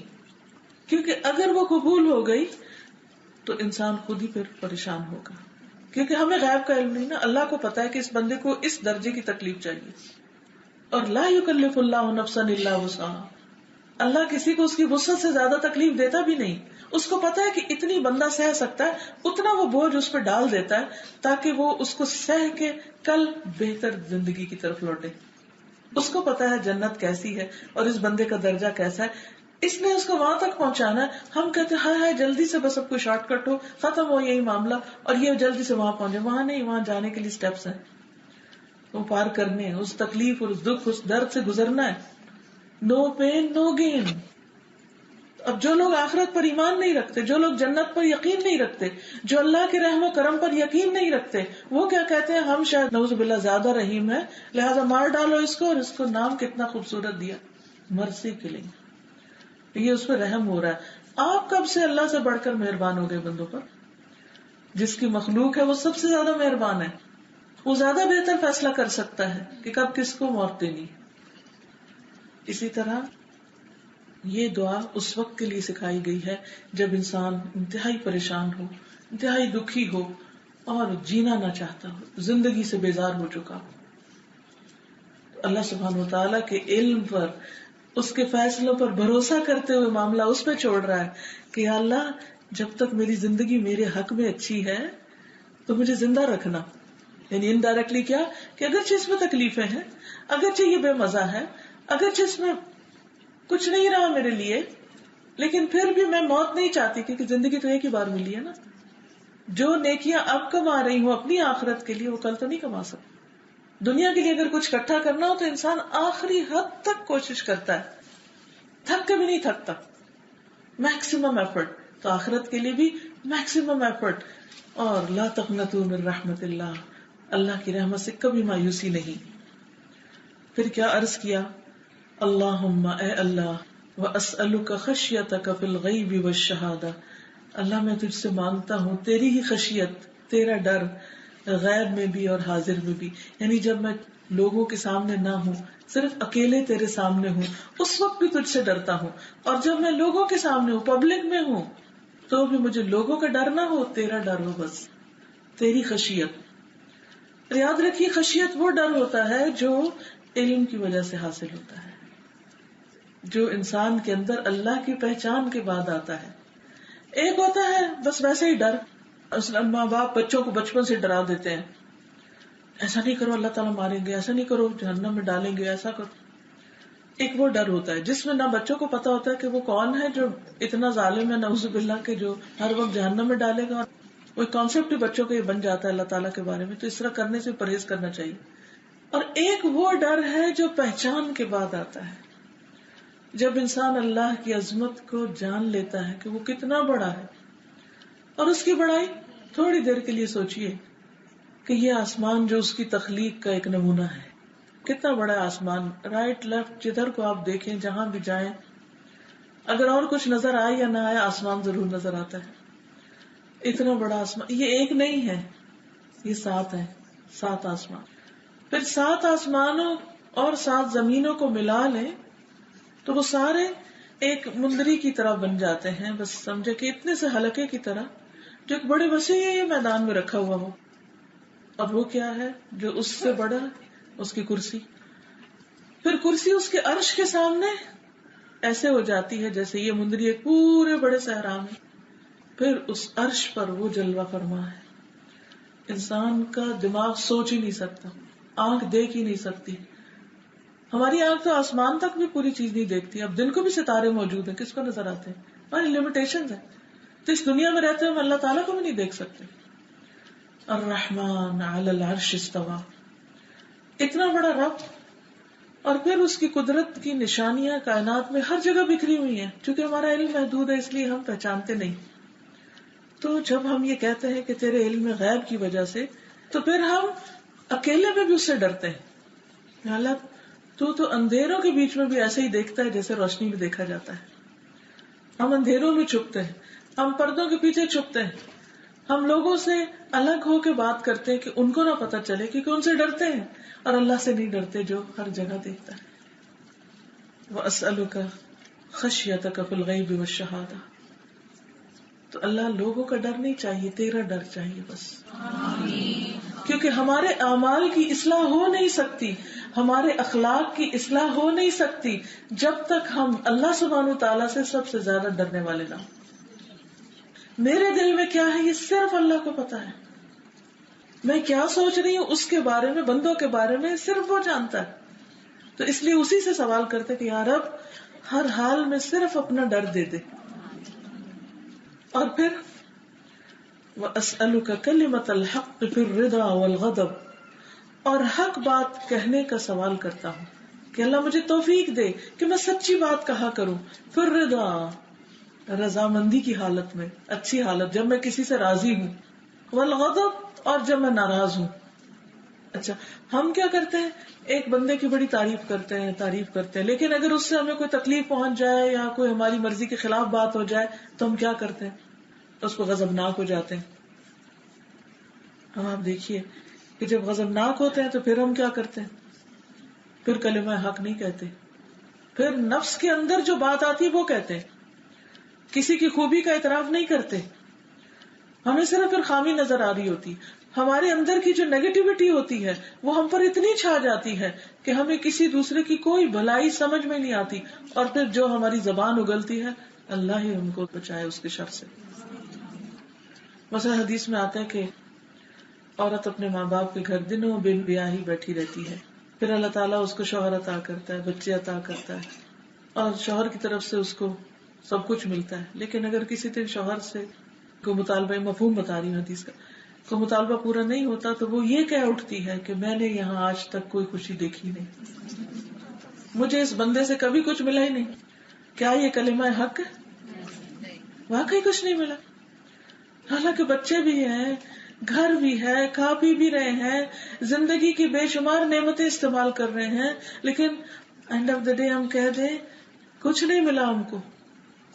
کیونکہ اگر وہ قبول ہو گئی تو انسان خود ہی پھر پریشان ہوگا. کیونکہ ہمیں غیب کا علم نہیں نا, اللہ کو پتا ہے کہ اس بندے کو اس درجے کی تکلیف چاہیے. اور لا یکلف اللہ نفسا الا وسعها, اللہ کسی کو اس کی وسعت سے زیادہ تکلیف دیتا بھی نہیں. اس کو پتا ہے کہ اتنی بندہ سہ سکتا ہے, اتنا وہ بوجھ اس پہ ڈال دیتا ہے تاکہ وہ اس کو سہ کے کل بہتر زندگی کی طرف لوٹے. اس کو پتا ہے جنت کیسی ہے اور اس بندے کا درجہ کیسا ہے, اس نے اس کو وہاں تک پہنچانا ہے. ہم کہتے ہیں ہائے ہائے جلدی سے بس اب کوئی شارٹ کٹ ہو, ختم ہو یہی معاملہ, اور یہ جلدی سے وہاں پہنچے. وہاں نہیں, وہاں جانے کے لیے سٹیپس ہیں, وہ پار کرنے ہیں, اس تکلیف اور اس دکھ اس درد سے گزرنا ہے. نو پین نو گین. اب جو لوگ آخرت پر ایمان نہیں رکھتے, جو لوگ جنت پر یقین نہیں رکھتے, جو اللہ کے رحم و کرم پر یقین نہیں رکھتے, وہ کیا کہتے ہیں, ہم شاید نعوذ باللہ زیادہ رحیم ہے لہذا مار ڈالو اس کو, اور اس کو نام کتنا خوبصورت دیا, مرسی کلنگ. یہ اس پہ رحم ہو رہا ہے. آپ کب سے اللہ سے بڑھ کر مہربان ہو گئے بندوں پر؟ جس کی مخلوق ہے وہ سب سے زیادہ مہربان ہے, وہ زیادہ بہتر فیصلہ کر سکتا ہے کہ کب کس کو موت دینی. اسی طرح یہ دعا اس وقت کے لیے سکھائی گئی ہے جب انسان انتہائی پریشان ہو, انتہائی دکھی ہو اور جینا نہ چاہتا ہو, زندگی سے بیزار ہو چکا ہو. اللہ سبحانہ وتعالی کے علم پر, اس کے فیصلوں پر بھروسہ کرتے ہوئے معاملہ اس پہ چھوڑ رہا ہے کہ یا اللہ جب تک میری زندگی میرے حق میں اچھی ہے تو مجھے زندہ رکھنا. یعنی انڈائریکٹلی کیا کہ اگرچہ اس میں تکلیفیں ہیں, اگرچہ یہ بے مزہ ہے, اگرچہ اس میں کچھ نہیں رہا میرے لیے, لیکن پھر بھی میں موت نہیں چاہتی کیونکہ زندگی تو ایک ہی بار ملی ہے نا. جو نیکیاں اب کما رہی ہوں اپنی آخرت کے لیے وہ کل تو نہیں کما سکتی. دنیا کے لیے اگر کچھ اکٹھا کرنا ہو تو انسان آخری حد تک کوشش کرتا ہے, تھک کے بھی نہیں تھکتا, میکسیمم ایفرٹ. تو آخرت کے لیے بھی میکسیمم ایفرٹ. اور لا تقنطوا من رحمت اللہ, اللہ کی رحمت سے کبھی مایوسی نہیں. پھر کیا عرض کیا, اللہم اے اللہ, واسألک خشیتک فی الغیب والشہادہ, اللہ میں تجھ سے مانگتا ہوں تیری ہی خشیت, تیرا ڈر, غیب میں بھی اور حاضر میں بھی. یعنی جب میں لوگوں کے سامنے نہ ہوں, صرف اکیلے تیرے سامنے ہوں, اس وقت بھی تجھ سے ڈرتا ہوں, اور جب میں لوگوں کے سامنے ہوں, پبلک میں ہوں, تو بھی مجھے لوگوں کا ڈر نہ ہو, تیرا ڈر ہو بس, تیری خشیت. یاد رکھیے خشیت وہ ڈر ہوتا ہے جو علم کی وجہ سے حاصل ہوتا ہے, جو انسان کے اندر اللہ کی پہچان کے بعد آتا ہے. ایک ہوتا ہے بس ویسے ہی ڈر, ماں باپ بچوں کو بچپن سے ڈرا دیتے ہیں, ایسا نہیں کرو اللہ تعالیٰ ماریں گے, ایسا نہیں کرو جہنم میں ڈالیں گے, ایسا کرو. ایک وہ ڈر ہوتا ہے جس میں نہ بچوں کو پتا ہوتا ہے کہ وہ کون ہے جو اتنا ظالم ہے نعوذ باللہ کہ جو ہر وقت جہنم میں ڈالے گا, اور وہ کانسیپٹ ہی بچوں کا یہ بن جاتا ہے اللہ تعالیٰ کے بارے میں, تو اس طرح کرنے سے پرہیز کرنا چاہیے. اور ایک وہ ڈر ہے جو پہچان کے بعد آتا ہے, جب انسان اللہ کی عظمت کو جان لیتا ہے کہ وہ کتنا بڑا ہے, اور اس کی بڑائی تھوڑی دیر کے لیے سوچئے کہ یہ آسمان جو اس کی تخلیق کا ایک نمونہ ہے. کتنا بڑا آسمان، رائٹ لیفٹ جدھر کو آپ دیکھیں، جہاں بھی جائیں، اگر اور کچھ نظر آئے یا نہ آئے، آسمان ضرور نظر آتا ہے. اتنا بڑا آسمان، یہ ایک نہیں ہے، یہ 7 ہے، 7 آسمان. پھر 7 آسمانوں اور 7 زمینوں کو ملا لیں تو وہ سارے ایک مندری کی طرح بن جاتے ہیں. بس سمجھے کہ اتنے سے حلقے کی طرح جو ایک بڑے وسیع یہ میدان میں رکھا ہوا ہو. اور وہ کیا ہے جو اس سے بڑا؟ اس کی کرسی. پھر کرسی اس کے عرش کے سامنے ایسے ہو جاتی ہے جیسے یہ مندری ایک پورے بڑے صحرا میں. پھر اس عرش پر وہ جلوہ فرما ہے. انسان کا دماغ سوچ ہی نہیں سکتا، آنکھ دیکھ ہی نہیں سکتی. ہماری آنکھ تو آسمان تک بھی پوری چیز نہیں دیکھتی. اب دن کو بھی ستارے موجود ہیں، کس کو نظر آتے ہیں؟ ہماری لمیٹیشنز ہیں. تو اس دنیا میں رہتے ہوئے اللہ تعالیٰ کو بھی نہیں دیکھ سکتے. الرحمن علی العرش استوى، اتنا بڑا رب. اور پھر اس کی قدرت کی نشانیاں کائنات میں ہر جگہ بکھری ہوئی ہیں. چونکہ ہمارا علم محدود ہے اس لیے ہم پہچانتے نہیں. تو جب ہم یہ کہتے ہیں کہ تیرے علم غیب کی وجہ سے، تو پھر ہم اکیلے میں بھی اس سے ڈرتے ہیں. حالانکہ تو اندھیروں کے بیچ میں بھی ایسے ہی دیکھتا ہے جیسے روشنی میں دیکھا جاتا ہے. ہم اندھیروں میں چھپتے ہیں، ہم پردوں کے پیچھے چھپتے ہیں، ہم لوگوں سے الگ ہو کے بات کرتے ہیں کہ ان کو نہ پتا چلے، کیونکہ ان سے ڈرتے ہیں، اور اللہ سے نہیں ڈرتے جو ہر جگہ دیکھتا ہے. وَأَسْأَلُكَ خَشْيَتَكَ فِي الْغَيْبِ وَالشَّهَادَةِ. تو اللہ لوگوں کا ڈر نہیں چاہیے، تیرا ڈر چاہیے بس. کیونکہ ہمارے اعمال کی اصلاح ہو نہیں سکتی، ہمارے اخلاق کی اصلاح ہو نہیں سکتی جب تک ہم اللہ سبحانہ وتعالیٰ سے سب سے زیادہ ڈرنے والے نہ ہوں. میرے دل میں کیا ہے یہ صرف اللہ کو پتا ہے. میں کیا سوچ رہی ہوں اس کے بارے میں، بندوں کے بارے میں صرف وہ جانتا ہے. تو اس لیے اسی سے سوال کرتے کہ یا رب ہر حال میں صرف اپنا ڈر دے دے. اور پھر وَأَسْأَلُكَ كَلِمَةَ الْحَقِّ فِي الرِّضَا وَالْغَضَبِ، اور حق بات کہنے کا سوال کرتا ہوں کہ اللہ مجھے توفیق دے کہ میں سچی بات کہا کروں. پھر رضا، رضامندی کی حالت میں، اچھی حالت جب میں کسی سے راضی ہوں. والغضب، اور جب میں ناراض ہوں. اچھا ہم کیا کرتے ہیں، ایک بندے کی بڑی تعریف کرتے ہیں، لیکن اگر اس سے ہمیں کوئی تکلیف پہنچ جائے یا کوئی ہماری مرضی کے خلاف بات ہو جائے تو ہم کیا کرتے ہیں، اس کو غضبناک ہو جاتے ہیں. ہم آپ دیکھیے کہ جب غضبناک ہوتے ہیں تو پھر ہم کیا کرتے ہیں، پھر کلمہ حق نہیں کہتے، پھر نفس کے اندر جو بات آتی ہے وہ کہتے ہیں، کسی کی خوبی کا اعتراف نہیں کرتے. ہمیں صرف پھر خامی نظر آ رہی ہوتی. ہمارے اندر کی جو نیگیٹیوٹی ہوتی ہے وہ ہم پر اتنی چھا جاتی ہے کہ ہمیں کسی دوسرے کی کوئی بھلائی سمجھ میں نہیں آتی. اور پھر جو ہماری زبان اگلتی ہے اللہ ہی ہم کو بچائے اس کے شر سے. مثلا حدیث میں آتا ہے کہ عورت اپنے ماں باپ کے گھر دنوں بن بیاہی بیٹھی رہتی ہے، پھر اللہ تعالیٰ اس کو شوہر عطا کرتا ہے، بچے عطا کرتا ہے، اور شوہر کی طرف سے اس کو سب کچھ ملتا ہے. لیکن اگر کسی دن شوہر سے کوئی مطالبہ، مفہوم بتا رہی ہوں حدیث کا، کوئی مطالبہ پورا نہیں ہوتا تو وہ یہ کہہ اٹھتی ہے کہ میں نے یہاں آج تک کوئی خوشی دیکھی نہیں، مجھے اس بندے سے کبھی کچھ ملا ہی نہیں. کیا یہ کلمہ حق ہے؟ واقعی کچھ نہیں ملا. حالانکہ بچے بھی ہیں، گھر بھی ہے، کھا پی بھی رہے ہیں، زندگی کی بے شمار نعمتیں استعمال کر رہے ہیں، لیکن اینڈ آف دا ڈے ہم کہہ دیں کچھ نہیں ملا، ہم کو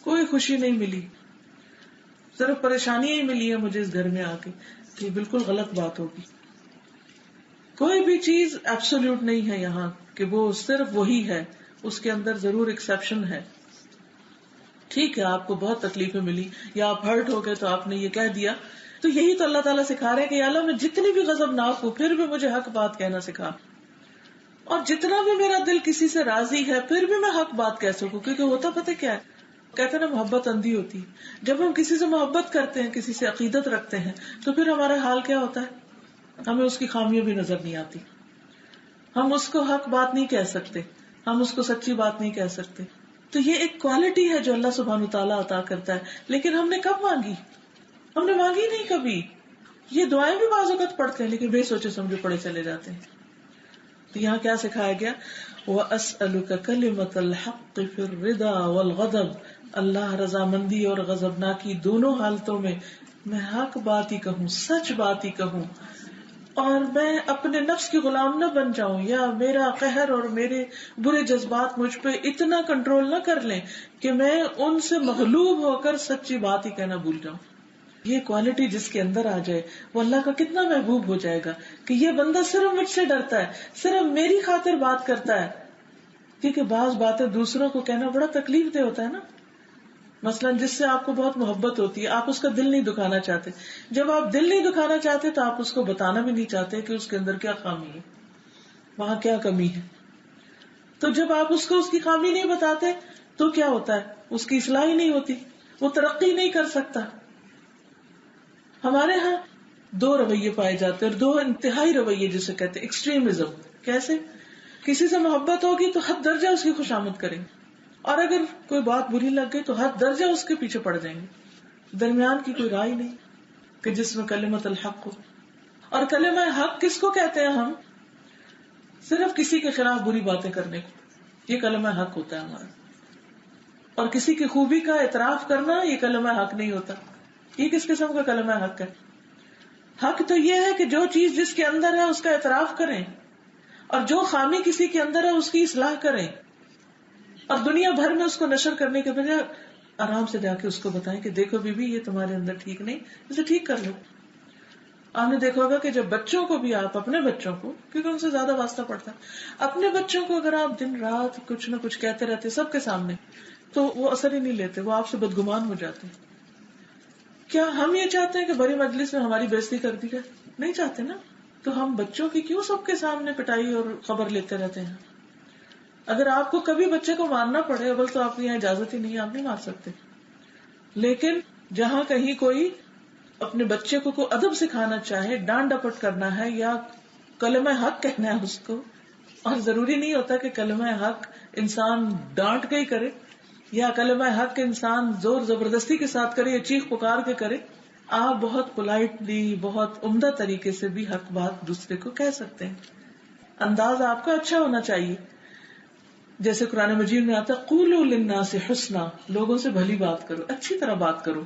کوئی خوشی نہیں ملی، صرف پریشانیاں ہی ملی ہے مجھے اس گھر میں آ کے. تو یہ بالکل غلط بات ہوگی. کوئی بھی چیز ایبسولوٹ نہیں ہے یہاں کہ وہ صرف وہی ہے، اس کے اندر ضرور ایکسیپشن ہے. ٹھیک ہے آپ کو بہت تکلیفیں ملی یا آپ ہرٹ ہو گئے تو آپ نے یہ کہہ دیا، تو یہی تو اللہ تعالیٰ سکھا رہے کہ یا اللہ میں جتنی بھی غضبناک ہوں پھر بھی مجھے حق بات کہنا سکھا، اور جتنا بھی میرا دل کسی سے راضی ہے پھر بھی میں حق بات کہہ سکوں. کیونکہ ہوتا پتہ کیا ہے، کہتے ہیں نا محبت اندھی ہوتی ہے. جب ہم کسی سے محبت کرتے ہیں، کسی سے عقیدت رکھتے ہیں، تو پھر ہمارا حال کیا ہوتا ہے، ہمیں اس کی خامیاں بھی نظر نہیں آتی، ہم اس کو حق بات نہیں کہہ سکتے، ہم اس کو سچی بات نہیں کہہ سکتے. تو یہ ایک کوالٹی ہے جو اللہ سبحانہ تعالیٰ عطا کرتا ہے. لیکن ہم نے کب مانگی؟ ہم نے مانگی نہیں کبھی. یہ دعائیں بھی بعض اوقات پڑھتے ہیں لیکن بے سوچے سمجھے پڑے چلے جاتے ہیں. تو یہاں کیا سکھایا گیا، وَأَسْأَلُكَ كَلِمَةَ الْحَقِّ فِي الرِّضَا وَالْغَضَبِ، اللہ رضامندی اور غضبناکی دونوں حالتوں میں میں حق بات ہی کہوں، سچ بات ہی کہوں. اور میں اپنے نفس کی غلام نہ بن جاؤں، یا میرا قہر اور میرے برے جذبات مجھ پہ اتنا کنٹرول نہ کر لیں کہ میں ان سے مغلوب ہو کر سچی بات ہی کہنا بھول جاؤں. یہ کوالٹی جس کے اندر آ جائے وہ اللہ کا کتنا محبوب ہو جائے گا کہ یہ بندہ صرف مجھ سے ڈرتا ہے، صرف میری خاطر بات کرتا ہے. کیونکہ بعض باتیں دوسروں کو کہنا بڑا تکلیف دہ ہوتا ہے نا. مثلا جس سے آپ کو بہت محبت ہوتی ہے، آپ اس کا دل نہیں دکھانا چاہتے. جب آپ دل نہیں دکھانا چاہتے تو آپ اس کو بتانا بھی نہیں چاہتے کہ اس کے اندر کیا خامی ہے، وہاں کیا کمی ہے. تو جب آپ اس کو اس کی خامی نہیں بتاتے تو کیا ہوتا ہے، اس کی اصلاح ہی نہیں ہوتی، وہ ترقی نہیں کر سکتا. ہمارے ہاں دو رویے پائے جاتے ہیں، اور دو انتہائی رویے جسے کہتے ہیں ایکسٹریمزم. کیسے؟ کسی سے محبت ہوگی تو حد درجہ اس کی خوشامد کریں گے، اور اگر کوئی بات بری لگ گئی تو حد درجہ اس کے پیچھے پڑ جائیں گے. درمیان کی کوئی رائے نہیں کہ جس میں کلمۃ الحق ہو. اور کلمہ حق کس کو کہتے ہیں ہم؟ صرف کسی کے خلاف بری باتیں کرنے کو، یہ کلمہ حق ہوتا ہے ہمارا. اور کسی کی خوبی کا اعتراف کرنا یہ کلمہ حق نہیں ہوتا. یہ کس قسم کا کلمہ حق ہے؟ حق تو یہ ہے کہ جو چیز جس کے اندر ہے اس کا اعتراف کریں، اور جو خامی کسی کے اندر ہے اس کی اصلاح کریں، اور دنیا بھر میں اس کو نشر کرنے کے بجائے آرام سے جا کے اس کو بتائیں کہ دیکھو بی بی یہ تمہارے اندر ٹھیک نہیں، اسے ٹھیک کر لو. آپ نے دیکھا ہوگا کہ جب بچوں کو بھی آپ اپنے بچوں کو، کیونکہ ان سے زیادہ واسطہ پڑتا ہے، اپنے بچوں کو اگر آپ دن رات کچھ نہ کچھ کہتے رہتے سب کے سامنے تو وہ اثر ہی نہیں لیتے، وہ آپ سے بدگمان ہو جاتے ہیں. کیا ہم یہ چاہتے ہیں کہ بڑی مجلس میں ہماری بےزتی کر دی جائے؟ نہیں چاہتے نا. تو ہم بچوں کی کیوں سب کے سامنے پٹائی اور خبر لیتے رہتے ہیں؟ اگر آپ کو کبھی بچے کو مارنا پڑے، اول تو آپ کی یہاں اجازت ہی نہیں، آپ نہیں مار سکتے. لیکن جہاں کہیں کوئی اپنے بچے کو کوئی ادب سکھانا چاہے، ڈانٹ ڈپٹ کرنا ہے یا کلمہ حق کہنا ہے اس کو، اور ضروری نہیں ہوتا کہ کلمہ حق انسان ڈانٹ کے ہی کرے، یا کلمہ حق انسان زور زبردستی کے ساتھ کرے یا چیخ پکار کے کرے. آپ بہت پولائٹلی، بہت عمدہ طریقے سے بھی حق بات دوسرے کو کہہ سکتے ہیں. انداز آپ کا اچھا ہونا چاہیے. جیسے قرآن مجید میں آتا ہے قولوا للناس حسنا، لوگوں سے بھلی بات کرو، اچھی طرح بات کرو.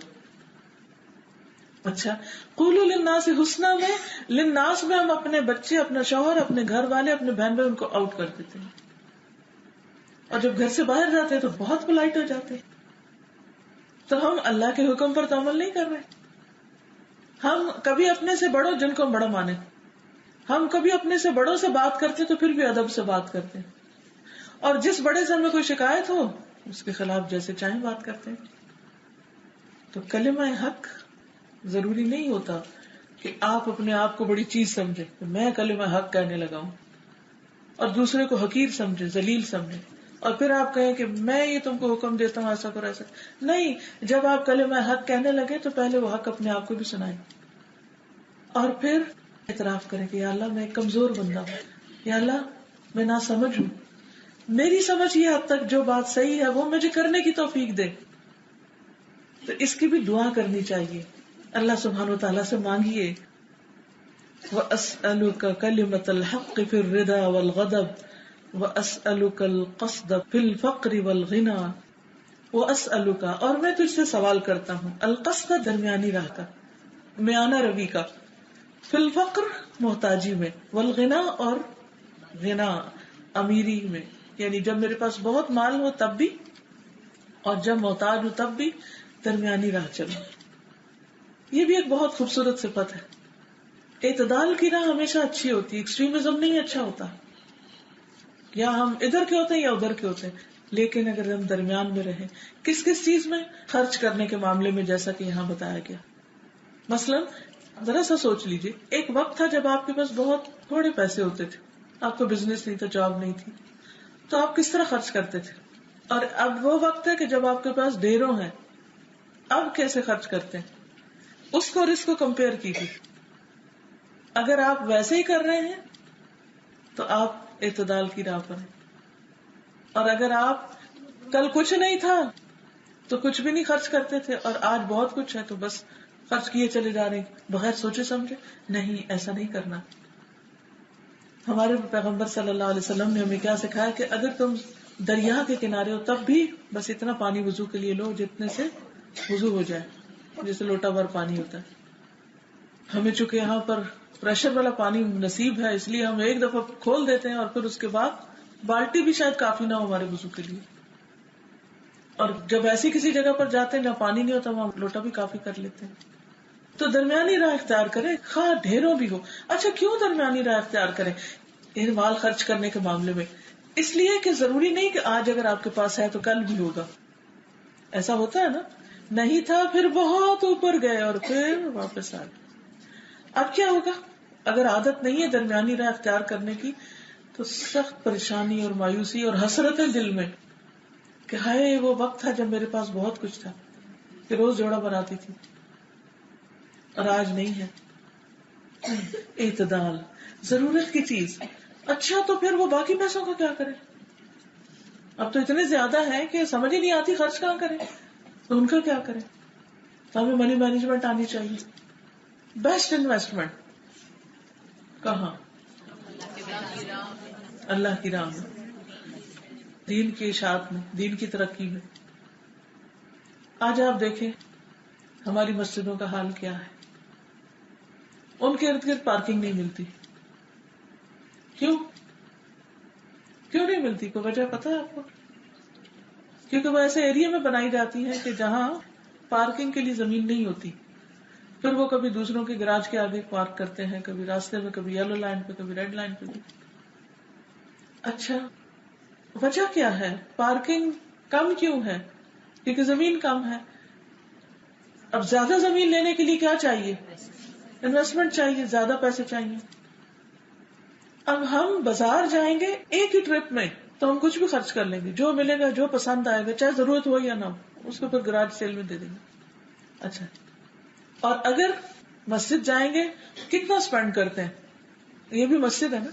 اچھا، قولوا للناس حسنا میں للناس میں ہم اپنے بچے، اپنا شوہر، اپنے گھر والے، اپنے بہن بھائی ان کو آؤٹ کر دیتے ہیں، اور جب گھر سے باہر جاتے ہیں تو بہت پولائٹ ہو جاتے ہیں. تو ہم اللہ کے حکم پر تو عمل نہیں کر رہے. ہم کبھی اپنے سے بڑوں جن کو ہم بڑا مانے، ہم کبھی اپنے سے بڑوں سے بات کرتے تو پھر بھی ادب سے بات کرتے ہیں، اور جس بڑے سے ہمیں کوئی شکایت ہو اس کے خلاف جیسے چاہیں بات کرتے ہیں. تو کلمہ حق ضروری نہیں ہوتا کہ آپ اپنے آپ کو بڑی چیز سمجھیں کہ میں کلمہ حق کہنے لگا ہوں، اور دوسرے کو حقیر سمجھیں، ذلیل سمجھیں، اور پھر آپ کہیں کہ میں یہ تم کو حکم دیتا ہوں ایسا کرو ایسا. نہیں، جب آپ کلمہ حق کہنے لگے تو پہلے وہ حق اپنے آپ کو بھی سنائیں، اور پھر اعتراف کریں کہ یا اللہ میں ایک کمزور بندہ ہوں، یا اللہ میں ناسمجھ ہوں، میری سمجھ یہ حد تک جو بات صحیح ہے وہ مجھے کرنے کی توفیق دے. تو اس کی بھی دعا کرنی چاہیے، اللہ سبحانہ و تعالیٰ سے مانگیے. وَأَسْأَلُكَ كَلِمَةَ الْحَقِّ فِي الرِّضَى وَالْغَضَبِ وَأَسْأَلُكَ الْقَصْدَ فِي الْفَقْرِ وَالْغِنَى. وَأَسْأَلُكَ اور میں تجھ سے سوال کرتا ہوں، القصد درمیانی راہ کا، میانہ روی کا، فی الفقر محتاجی میں، والغنا اور غنا امیری میں، یعنی جب میرے پاس بہت مال ہو تب بھی، اور جب محتاج ہو تب بھی درمیانی راہ چلو. یہ بھی ایک بہت خوبصورت صفت ہے. اعتدال کی راہ ہمیشہ اچھی ہوتی ہے، ایکسٹریمزم نہیں اچھا ہوتا، یا ہم ادھر کے ہوتے ہیں یا ادھر کے ہوتے ہیں. لیکن اگر ہم درمیان میں رہیں، کس کس چیز میں؟ خرچ کرنے کے معاملے میں، جیسا کہ یہاں بتایا گیا. مثلا ذرا سا سوچ لیجئے، ایک وقت تھا جب آپ کے پاس بہت تھوڑے پیسے ہوتے تھے، آپ کو بزنس نہیں تھا، جاب نہیں تھی، تو آپ کس طرح خرچ کرتے تھے. اور اب وہ وقت ہے کہ جب آپ کے پاس ڈھیروں ہیں، اب کیسے خرچ کرتے ہیں. اس کو اور اس کو کمپیئر کیجیے. اگر آپ ویسے ہی کر رہے ہیں تو آپ اعتدال کی راہ پر ہیں، اور اگر آپ کل کچھ نہیں تھا تو کچھ بھی نہیں خرچ کرتے تھے، اور آج بہت کچھ ہے تو بس خرچ کیے چلے جا رہے ہیں بغیر سوچے سمجھے. نہیں، ایسا نہیں کرنا. ہمارے پیغمبر صلی اللہ علیہ وسلم نے ہمیں کیا سکھایا کہ اگر تم دریا کے کنارے ہو تب بھی بس اتنا پانی وضو کے لیے لو جتنے سے وضو ہو جائے، جیسے لوٹا بھر پانی ہوتا ہے. ہمیں چونکہ یہاں پر پریشر والا پانی نصیب ہے، اس لیے ہم ایک دفعہ کھول دیتے ہیں اور پھر اس کے بعد بالٹی بھی شاید کافی نہ ہو ہمارے وضو کے لیے. اور جب ایسی کسی جگہ پر جاتے ہیں جہاں پانی نہیں ہوتا وہاں لوٹا بھی کافی کر لیتے ہیں. تو درمیانی راہ اختیار کریں، خواہ ڈھیروں بھی ہو. اچھا کیوں درمیانی راہ اختیار کریں مال خرچ کرنے کے معاملے میں؟ اس لیے کہ ضروری نہیں کہ آج اگر آپ کے پاس ہے تو کل بھی ہوگا. ایسا ہوتا ہے نا، نہیں تھا پھر بہت اوپر گئے اور پھر واپس آ گئے. اب کیا ہوگا اگر عادت نہیں ہے درمیانی راہ اختیار کرنے کی؟ تو سخت پریشانی اور مایوسی اور حسرت ہے دل میں کہ ہائے وہ وقت تھا جب میرے پاس بہت کچھ تھا کہ روز جوڑا بناتی تھی اور آج نہیں ہے. اعتدال ضرورت کی چیز. اچھا تو پھر وہ باقی پیسوں کا کیا کریں؟ اب تو اتنے زیادہ ہیں کہ سمجھ ہی نہیں آتی خرچ کہاں کریں، تو ان کا کیا کریں؟ تو ہمیں منی مینجمنٹ آنی چاہیے. بیسٹ انویسٹمنٹ کہاں؟ اللہ کی راہ میں، دین کی اشاعت میں، دین کی ترقی میں. آج آپ دیکھیں ہماری مسجدوں کا حال کیا ہے. ان کے ارد گرد پارکنگ نہیں ملتی. کیوں نہیں ملتی؟ کوئی وجہ پتا ہے آپ کو؟ کیونکہ وہ ایسے ایریا میں بنائی جاتی ہیں کہ جہاں پارکنگ کے لیے زمین نہیں ہوتی. پھر وہ کبھی دوسروں کے گراج کے آگے پارک کرتے ہیں، کبھی راستے میں، کبھی یلو لائن پہ، کبھی ریڈ لائن پہ. اچھا وجہ کیا ہے؟ پارکنگ کم کیوں ہے؟ کیونکہ زمین کم ہے. اب زیادہ زمین لینے کے لیے کیا چاہیے؟ انویسٹمنٹ چاہیے، زیادہ پیسے چاہیے. اب ہم بازار جائیں گے ایک ہی ٹرپ میں تو ہم کچھ بھی خرچ کر لیں گے، جو ملے گا، جو پسند آئے گا، چاہے ضرورت ہو یا نہ ہو، اس کو پھر گراج سیل میں دے دیں گے. اچھا اور اگر مسجد جائیں گے کتنا اسپینڈ کرتے ہیں؟ یہ بھی مسجد ہے نا.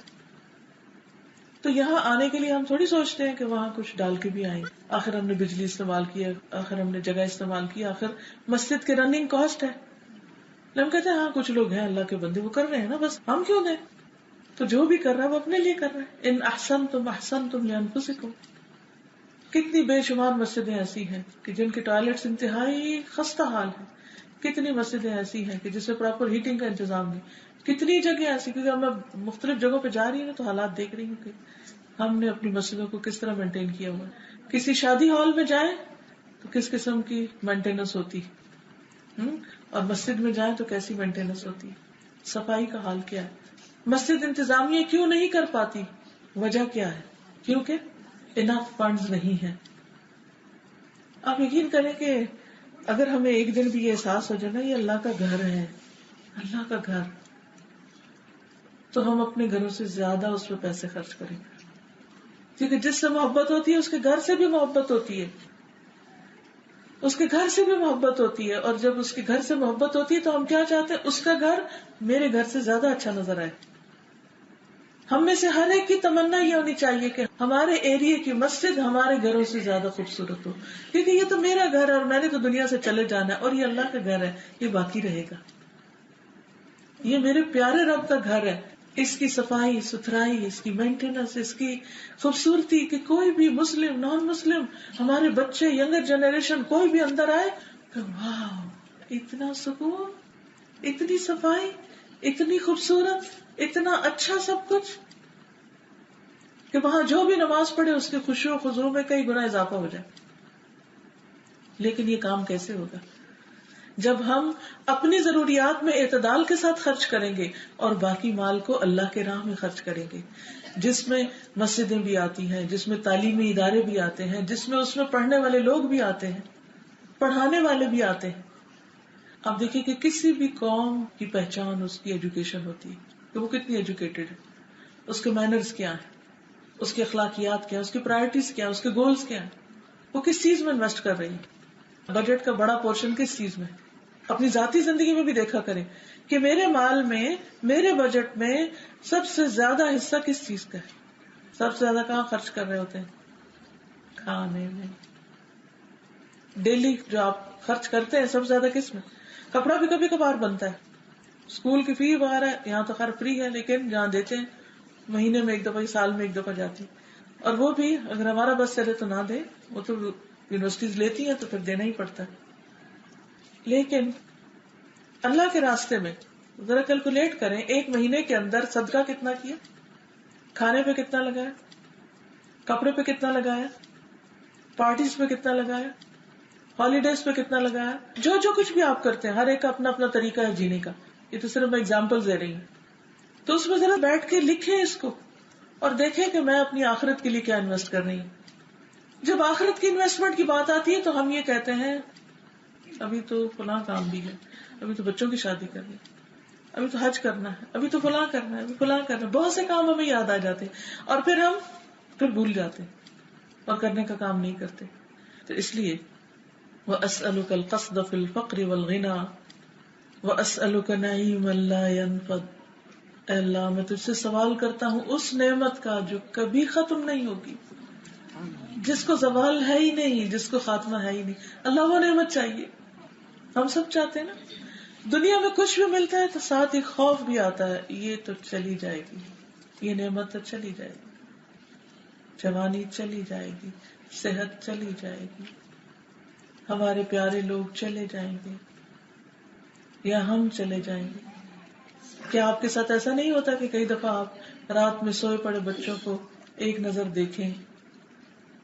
تو یہاں آنے کے لیے ہم تھوڑی سوچتے ہیں کہ وہاں کچھ ڈال کے بھی آئیں. آخر ہم نے بجلی استعمال کی، آخر ہم نے جگہ استعمال کی، آخر مسجد کے رننگ کاسٹ ہے. ہم کہتے ہیں ہاں کچھ لوگ ہیں اللہ کے بندے، وہ کر رہے ہیں نا، بس ہم کیوں دیں؟ تو جو بھی کر رہا ہے وہ اپنے لیے کر رہا ہے. ان احسنتم احسنتم لانفسکم. کتنی بے شمار مسجدیں ایسی ہیں کہ جن کے ٹوائلٹس انتہائی خستہ حال ہیں. کتنی مسجدیں ایسی ہیں کہ جس میں پراپر ہیٹنگ کا انتظام نہیں. کتنی جگہ ایسی، کیونکہ میں مختلف جگہوں پہ جا رہی ہوں تو حالات دیکھ رہی ہوں کہ ہم نے اپنی مسجدوں کو کس طرح مینٹین کیا ہوا. کسی شادی ہال میں جائیں تو کس قسم کی مینٹیننس ہوتی، اور مسجد میں جائیں تو کیسی مینٹیننس ہوتی. صفائی کا حال کیا ہے؟ مسجد انتظامیہ کیوں نہیں کر پاتی؟ وجہ کیا ہے؟ کیونکہ انف فنڈز نہیں ہیں. آپ یقین کریں کہ اگر ہمیں ایک دن بھی یہ احساس ہو جائے نا یہ اللہ کا گھر ہے، اللہ کا گھر، تو ہم اپنے گھروں سے زیادہ اس پہ پیسے خرچ کریں گے. کیونکہ جس سے محبت ہوتی ہے اس کے گھر سے بھی محبت ہوتی ہے، اس کے گھر سے بھی محبت ہوتی ہے. اور جب اس کے گھر سے محبت ہوتی ہے تو ہم کیا چاہتے ہیں؟ اس کا گھر میرے گھر سے زیادہ اچھا نظر آئے. ہم میں سے ہر ایک کی تمنا یہ ہونی چاہیے کہ ہمارے ایریے کی مسجد ہمارے گھروں سے زیادہ خوبصورت ہو، کیونکہ یہ تو میرا گھر ہے اور میں نے تو دنیا سے چلے جانا ہے، اور یہ اللہ کا گھر ہے، یہ باقی رہے گا. یہ میرے پیارے رب کا گھر ہے. اس کی صفائی ستھرائی، اس کی مینٹیننس، اس کی خوبصورتی کہ کوئی بھی مسلم نان مسلم، ہمارے بچے، ینگر جنریشن، کوئی بھی اندر آئے کہ واو اتنا سکون، اتنی صفائی، اتنی خوبصورت، اتنا اچھا سب کچھ، کہ وہاں جو بھی نماز پڑھے اس کے خشوع و خضوع میں کئی گنا اضافہ ہو جائے. لیکن یہ کام کیسے ہوگا؟ جب ہم اپنی ضروریات میں اعتدال کے ساتھ خرچ کریں گے اور باقی مال کو اللہ کے راہ میں خرچ کریں گے، جس میں مسجدیں بھی آتی ہیں، جس میں تعلیمی ادارے بھی آتے ہیں، جس میں اس میں پڑھنے والے لوگ بھی آتے ہیں، پڑھانے والے بھی آتے ہیں. آپ دیکھیں کہ کسی بھی قوم کی پہچان اس کی ایجوکیشن ہوتی ہے کہ وہ کتنی ایجوکیٹڈ ہے، اس کے مینرز کیا ہیں، اس کی اخلاقیات کیا ہیں، اس کی پرائرٹیز کیا ہیں، اس کے گولز کیا ہیں، وہ کس چیز میں انویسٹ کر رہی ہے. بجٹ کا بڑا پورشن کس چیز میں؟ اپنی ذاتی زندگی میں بھی دیکھا کریں کہ میرے مال میں، میرے بجٹ میں سب سے زیادہ حصہ کس چیز کا ہے؟ سب سے زیادہ کہاں خرچ کر رہے ہوتے ہیں؟ کھانے میں. ڈیلی جو آپ خرچ کرتے ہیں سب سے زیادہ کس میں؟ کپڑا بھی کبھی کبھار بنتا ہے، اسکول کی فی وغیرہ یہاں تو خیر فری ہے، لیکن جہاں دیتے ہیں مہینے میں ایک دفعہ، سال میں ایک دفعہ جاتی، اور وہ بھی اگر ہمارا بس چلے تو نہ دے، وہ تو یونیورسٹیز لیتی ہیں تو پھر دینا ہی پڑتا ہے. لیکن اللہ کے راستے میں ذرا کیلکولیٹ کریں، ایک مہینے کے اندر صدقہ کتنا کیا، کھانے پہ کتنا لگایا، کپڑے پہ کتنا لگایا، پارٹیز پہ کتنا لگایا، ہالیڈیز پہ کتنا لگایا. جو کچھ بھی آپ کرتے ہیں ہر ایک کا اپنا اپنا طریقہ ہے جینے کا. یہ تو صرف میں ایگزامپل دے رہی ہوں. تو اس میں ذرا بیٹھ کے لکھیں اس کو اور دیکھیں کہ میں اپنی آخرت کے لیے کیا انویسٹ کر رہی ہوں. جب آخرت کی انویسٹمنٹ کی بات آتی ہے تو ہم یہ کہتے ہیں ابھی تو فلاں کام بھی ہے، ابھی تو بچوں کی شادی کرنی، ابھی تو حج کرنا ہے، ابھی تو فلاں کرنا ہے، ابھی فلاں کرنا ہے. بہت سے کام ہمیں یاد آ جاتے ہیں اور پھر ہم بھول جاتے ہیں اور کرنے کا کام نہیں کرتے. تو اس لیے وَأَسْأَلُكَ الْقَصْدَ فِي الْفَقْرِ وَالْغِنَى وَأَسْأَلُكَ نَعِيمًا لَا يَنْفَدُ. اے اللہ میں تجھ سے سوال کرتا ہوں اس نعمت کا جو کبھی ختم نہیں ہوگی، جس کو زوال ہے ہی نہیں، جس کو خاتمہ ہے ہی نہیں. اللہ وہ نعمت چاہیے. ہم سب چاہتے ہیں نا. دنیا میں کچھ بھی ملتا ہے تو ساتھ ایک خوف بھی آتا ہے، یہ تو چلی جائے گی، یہ نعمت تو چلی جائے گی، جوانی چلی جائے گی، صحت چلی جائے گی، ہمارے پیارے لوگ چلے جائیں گے یا ہم چلے جائیں گے. کیا آپ کے ساتھ ایسا نہیں ہوتا کہ کئی دفعہ آپ رات میں سوئے پڑے بچوں کو ایک نظر دیکھیں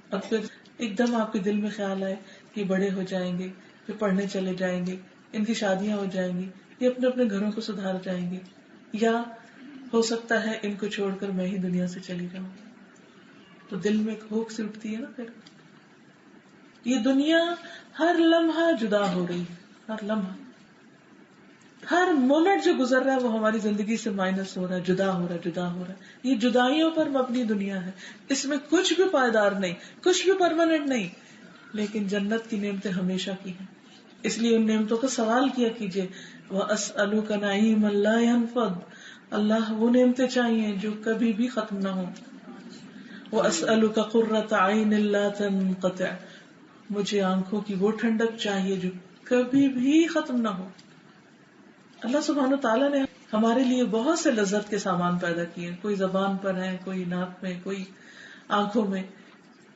اور پھر ایک دم آپ کے دل میں خیال آئے کہ بڑے ہو جائیں گے، پھر پڑھنے چلے جائیں گے، ان کی شادیاں ہو جائیں گی، یہ اپنے اپنے گھروں کو سدھار جائیں گے، یا ہو سکتا ہے ان کو چھوڑ کر میں ہی دنیا سے چلی جاؤں. تو دل میں ایک ہوک سی اٹھتی ہے نا. پھر یہ دنیا ہر لمحہ جدا ہو رہی ہے، ہر لمحہ، ہر منٹ جو گزر رہا ہے وہ ہماری زندگی سے مائنس ہو رہا ہے، جدا ہو رہا ہے، جدا ہو رہا ہے. یہ جدائیوں پر مبنی دنیا ہے، اس میں کچھ بھی پائیدار نہیں، کچھ بھی پرماننٹ نہیں. لیکن جنت کی نعمتیں ہمیشہ کی ہیں. اس لیے ان نعمتوں کا سوال کیا کیجیے. وَأَسْأَلُكَ نَعِيمًا لَا يَنْفَدُ. اللہ وہ نعمتیں چاہیے جو کبھی بھی ختم نہ ہو. وَأَسْأَلُكَ قُرَّةَ عَيْنٍ لَا تَنْقَطِعُ. مجھے آنکھوں کی وہ ٹھنڈک چاہیے جو کبھی بھی ختم نہ ہو. اللہ سبحانہ تعالیٰ نے ہمارے لیے بہت سے لذت کے سامان پیدا کیے، کوئی زبان پر ہے، کوئی ناک میں، کوئی آنکھوں میں.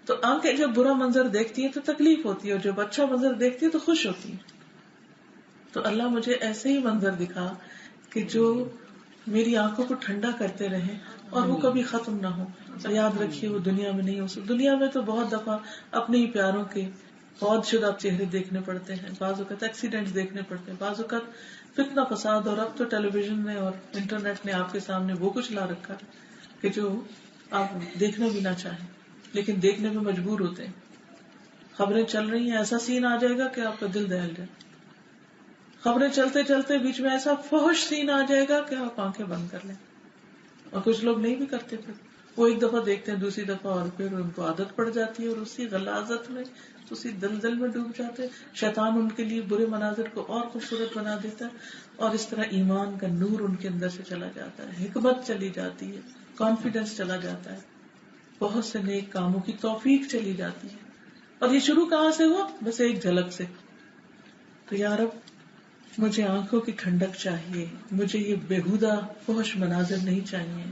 تو آنکھیں جب برا منظر دیکھتی ہیں تو تکلیف ہوتی ہے اور جب اچھا منظر دیکھتی ہے تو خوش ہوتی ہے. تو اللہ مجھے ایسے ہی منظر دکھا کہ جو میری آنکھوں کو ٹھنڈا کرتے رہے اور وہ کبھی ختم نہ ہو. اور یاد رکھیے وہ دنیا میں نہیں ہو سکتا. دنیا میں تو بہت دفعہ اپنے ہی پیاروں کے فوت شدہ چہرے دیکھنے پڑتے ہیں، بعض اوقات ایکسیڈنٹ دیکھنے پڑتے ہیں، بعض اوقات فتنہ فساد. اور اب تو ٹیلی ویژن نے اور انٹرنیٹ نے آپ کے سامنے وہ کچھ لا رکھا کہ جو آپ دیکھنا بھی نہ چاہیں لیکن دیکھنے میں مجبور ہوتے ہیں. خبریں چل رہی ہیں، ایسا سین آ جائے گا کہ آپ کا دل دہل جائے. خبریں چلتے چلتے بیچ میں ایسا فحش سین آ جائے گا کہ آپ آنکھیں بند کر لیں. اور کچھ لوگ نہیں بھی کرتے تھے، وہ ایک دفعہ دیکھتے ہیں، دوسری دفعہ، اور پھر ان کو عادت پڑ جاتی ہے اور اسی غلاظت میں، اسی دلدل میں ڈوب جاتے. شیطان ان کے لیے برے مناظر کو اور خوبصورت بنا دیتا ہے اور اس طرح ایمان کا نور ان کے اندر سے چلا جاتا ہے، حکمت چلی جاتی ہے، کانفیڈنس چلا جاتا ہے، بہت سے نیک کاموں کی توفیق چلی جاتی ہے. اور یہ شروع کہاں سے ہوا؟ بس ایک جھلک سے. تو یا رب مجھے آنکھوں کی ٹھنڈک چاہیے، مجھے یہ بےہودہ فحش مناظر نہیں چاہیے،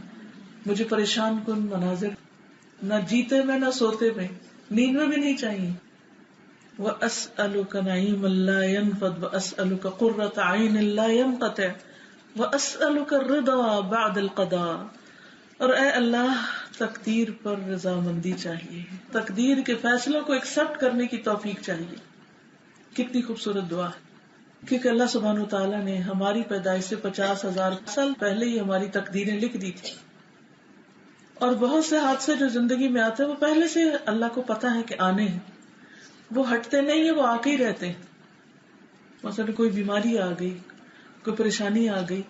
مجھے پریشان کن مناظر نہ جیتے میں نہ سوتے میں، نیند میں بھی نہیں چاہیے. وَأَسْأَلُكَ نَعِيمًا لَا يَنْفَدُ وَأَسْأَلُكَ قُرَّةَ عَيْنٍ لَا يَنْقَطِعُ وَأَسْأَلُكَ الرِّضَا بَعْدَ الْقَضَاءِ. اور اے اللہ تقدیر پر رضامندی چاہیے، تقدیر کے فیصلوں کو ایکسپٹ کرنے کی توفیق چاہیے. کتنی خوبصورت دعا ہے، کیونکہ اللہ سبحانہ وتعالیٰ نے ہماری پیدائش سے 50,000 سال پہلے ہی ہماری تقدیریں لکھ دی تھی. اور بہت سے حادثے جو زندگی میں آتے ہیں وہ پہلے سے اللہ کو پتا ہے کہ آنے ہیں، وہ ہٹتے نہیں ہیں، وہ آ کے ہی رہتے ہیں. مثلا کوئی بیماری آ گئی، کوئی پریشانی آ گئی،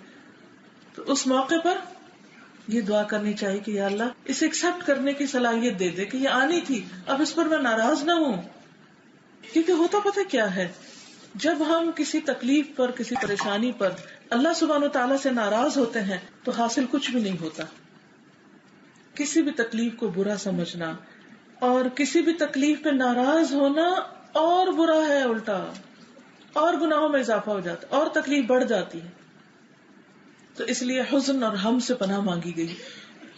تو اس موقع پر یہ دعا کرنی چاہیے کہ یا اللہ اسے ایکسپٹ کرنے کی صلاحیت دے دے کہ یہ آنی تھی، اب اس پر میں ناراض نہ ہوں. کیونکہ ہوتا پتہ کیا ہے، جب ہم کسی تکلیف پر، کسی پریشانی پر اللہ سبحانہ وتعالیٰ سے ناراض ہوتے ہیں تو حاصل کچھ بھی نہیں ہوتا. کسی بھی تکلیف کو برا سمجھنا اور کسی بھی تکلیف پہ ناراض ہونا اور برا ہے، الٹا اور گناہوں میں اضافہ ہو جاتا اور تکلیف بڑھ جاتی ہے. تو اس لیے حزن اور غم سے پناہ مانگی گئی.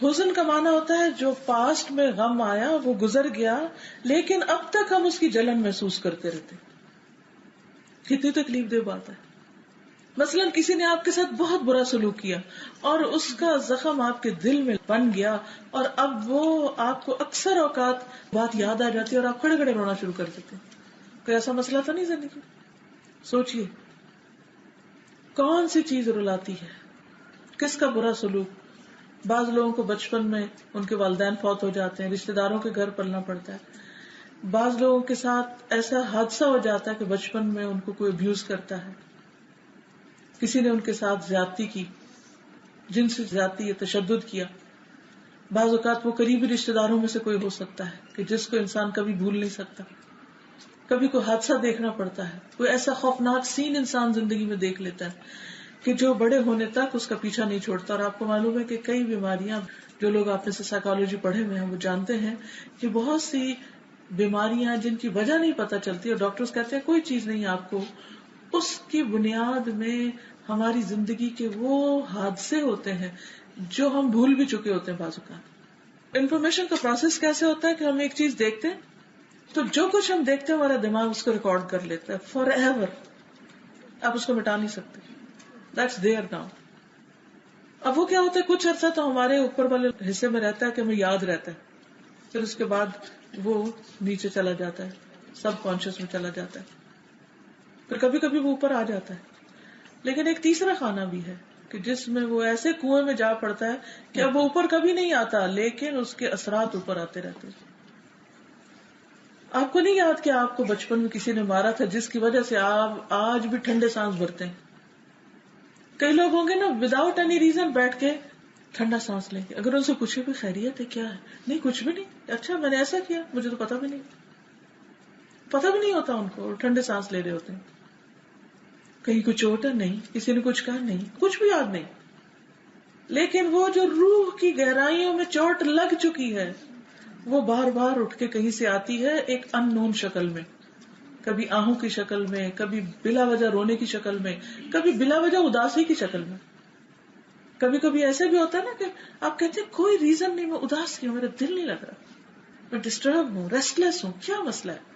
حزن کا معنی ہوتا ہے جو پاسٹ میں غم آیا وہ گزر گیا لیکن اب تک ہم اس کی جلن محسوس کرتے رہتے. کتنی تکلیف دہ بات ہے. مثلاً کسی نے آپ کے ساتھ بہت برا سلوک کیا اور اس کا زخم آپ کے دل میں بن گیا، اور اب وہ آپ کو اکثر اوقات بات یاد آ جاتی ہے اور آپ کھڑے کھڑے رونا شروع کر دیتے ہیں۔ کوئی ایسا مسئلہ تو نہیں زندگی؟ سوچئے کون سی چیز رلاتی ہے، کس کا برا سلوک۔ بعض لوگوں کو بچپن میں ان کے والدین فوت ہو جاتے ہیں، رشتہ داروں کے گھر پلنا پڑتا ہے۔ بعض لوگوں کے ساتھ ایسا حادثہ ہو جاتا ہے کہ بچپن میں ان کو کوئی ابیوز کرتا ہے، کسی نے ان کے ساتھ زیادتی کی، جنسی زیادتی یا تشدد کیا۔ بعض اوقات وہ قریبی رشتہ داروں میں سے کوئی ہو سکتا ہے کہ جس کو انسان کبھی بھول نہیں سکتا۔ کبھی کوئی حادثہ دیکھنا پڑتا ہے، کوئی ایسا خوفناک سین انسان زندگی میں دیکھ لیتا ہے کہ جو بڑے ہونے تک اس کا پیچھا نہیں چھوڑتا۔ اور آپ کو معلوم ہے کہ کئی بیماریاں، جو لوگ آپ نے سے سائیکالوجی پڑھے ہوئے ہیں وہ جانتے ہیں کہ بہت سی بیماریاں جن کی وجہ نہیں پتہ چلتی اور ڈاکٹرز کہتے ہیں کوئی چیز نہیں آپ کو، اس کی بنیاد میں ہماری زندگی کے وہ حادثے ہوتے ہیں جو ہم بھول بھی چکے ہوتے ہیں بعض اوقات۔ انفارمیشن کا پروسیس کیسے ہوتا ہے کہ ہم ایک چیز دیکھتے ہیں تو جو کچھ ہم دیکھتے ہیں ہمارا دماغ اس کو ریکارڈ کر لیتا ہے فار ایور، آپ اس کو مٹا نہیں سکتے، دیٹس دیئر ناؤ۔ اب وہ کیا ہوتا ہے، کچھ عرصہ تو ہمارے اوپر والے حصے میں رہتا ہے کہ ہمیں یاد رہتا ہے، پھر اس کے بعد وہ نیچے چلا جاتا ہے، سب کانشیس میں چلا جاتا ہے، پھر کبھی کبھی وہ اوپر آ جاتا ہے۔ لیکن ایک تیسرا خانہ بھی ہے کہ جس میں وہ ایسے کنویں میں جا پڑتا ہے کہ اب وہ اوپر کبھی نہیں آتا، لیکن اس کے اثرات اوپر آتے رہتے ہیں۔ آپ کو نہیں یاد کہ آپ کو بچپن میں کسی نے مارا تھا جس کی وجہ سے آپ آج بھی ٹھنڈے سانس بھرتے ہیں؟ کئی لوگ ہوں گے نا وداؤٹ اینی ریزن بیٹھ کے ٹھنڈا سانس لیں گے، اگر ان سے پوچھے بھی خیریت ہے کیا ہے، نہیں کچھ بھی نہیں، اچھا میں نے ایسا کیا مجھے تو پتا بھی نہیں ہوتا ان کو، اور ٹھنڈے سانس لے رہے ہوتے ہیں۔ کہیں کوئی چوٹ ہے نہیں، کسی نے کچھ کہا نہیں، کچھ بھی یاد نہیں، لیکن وہ جو روح کی گہرائیوں میں چوٹ لگ چکی ہے وہ بار بار اٹھ کے کہیں سے آتی ہے ایک ان نون شکل میں، کبھی آہوں کی شکل میں، کبھی بلا وجہ رونے کی شکل میں، کبھی بلا وجہ اداسی کی شکل میں۔ کبھی کبھی ایسے بھی ہوتا ہے نا کہ آپ کہتے ہیں کوئی ریزن نہیں، میں اداس ہوں، میرا دل نہیں لگ رہا، میں ڈسٹرب ہوں، ریسٹلیس ہوں، کیا مسئلہ ہے؟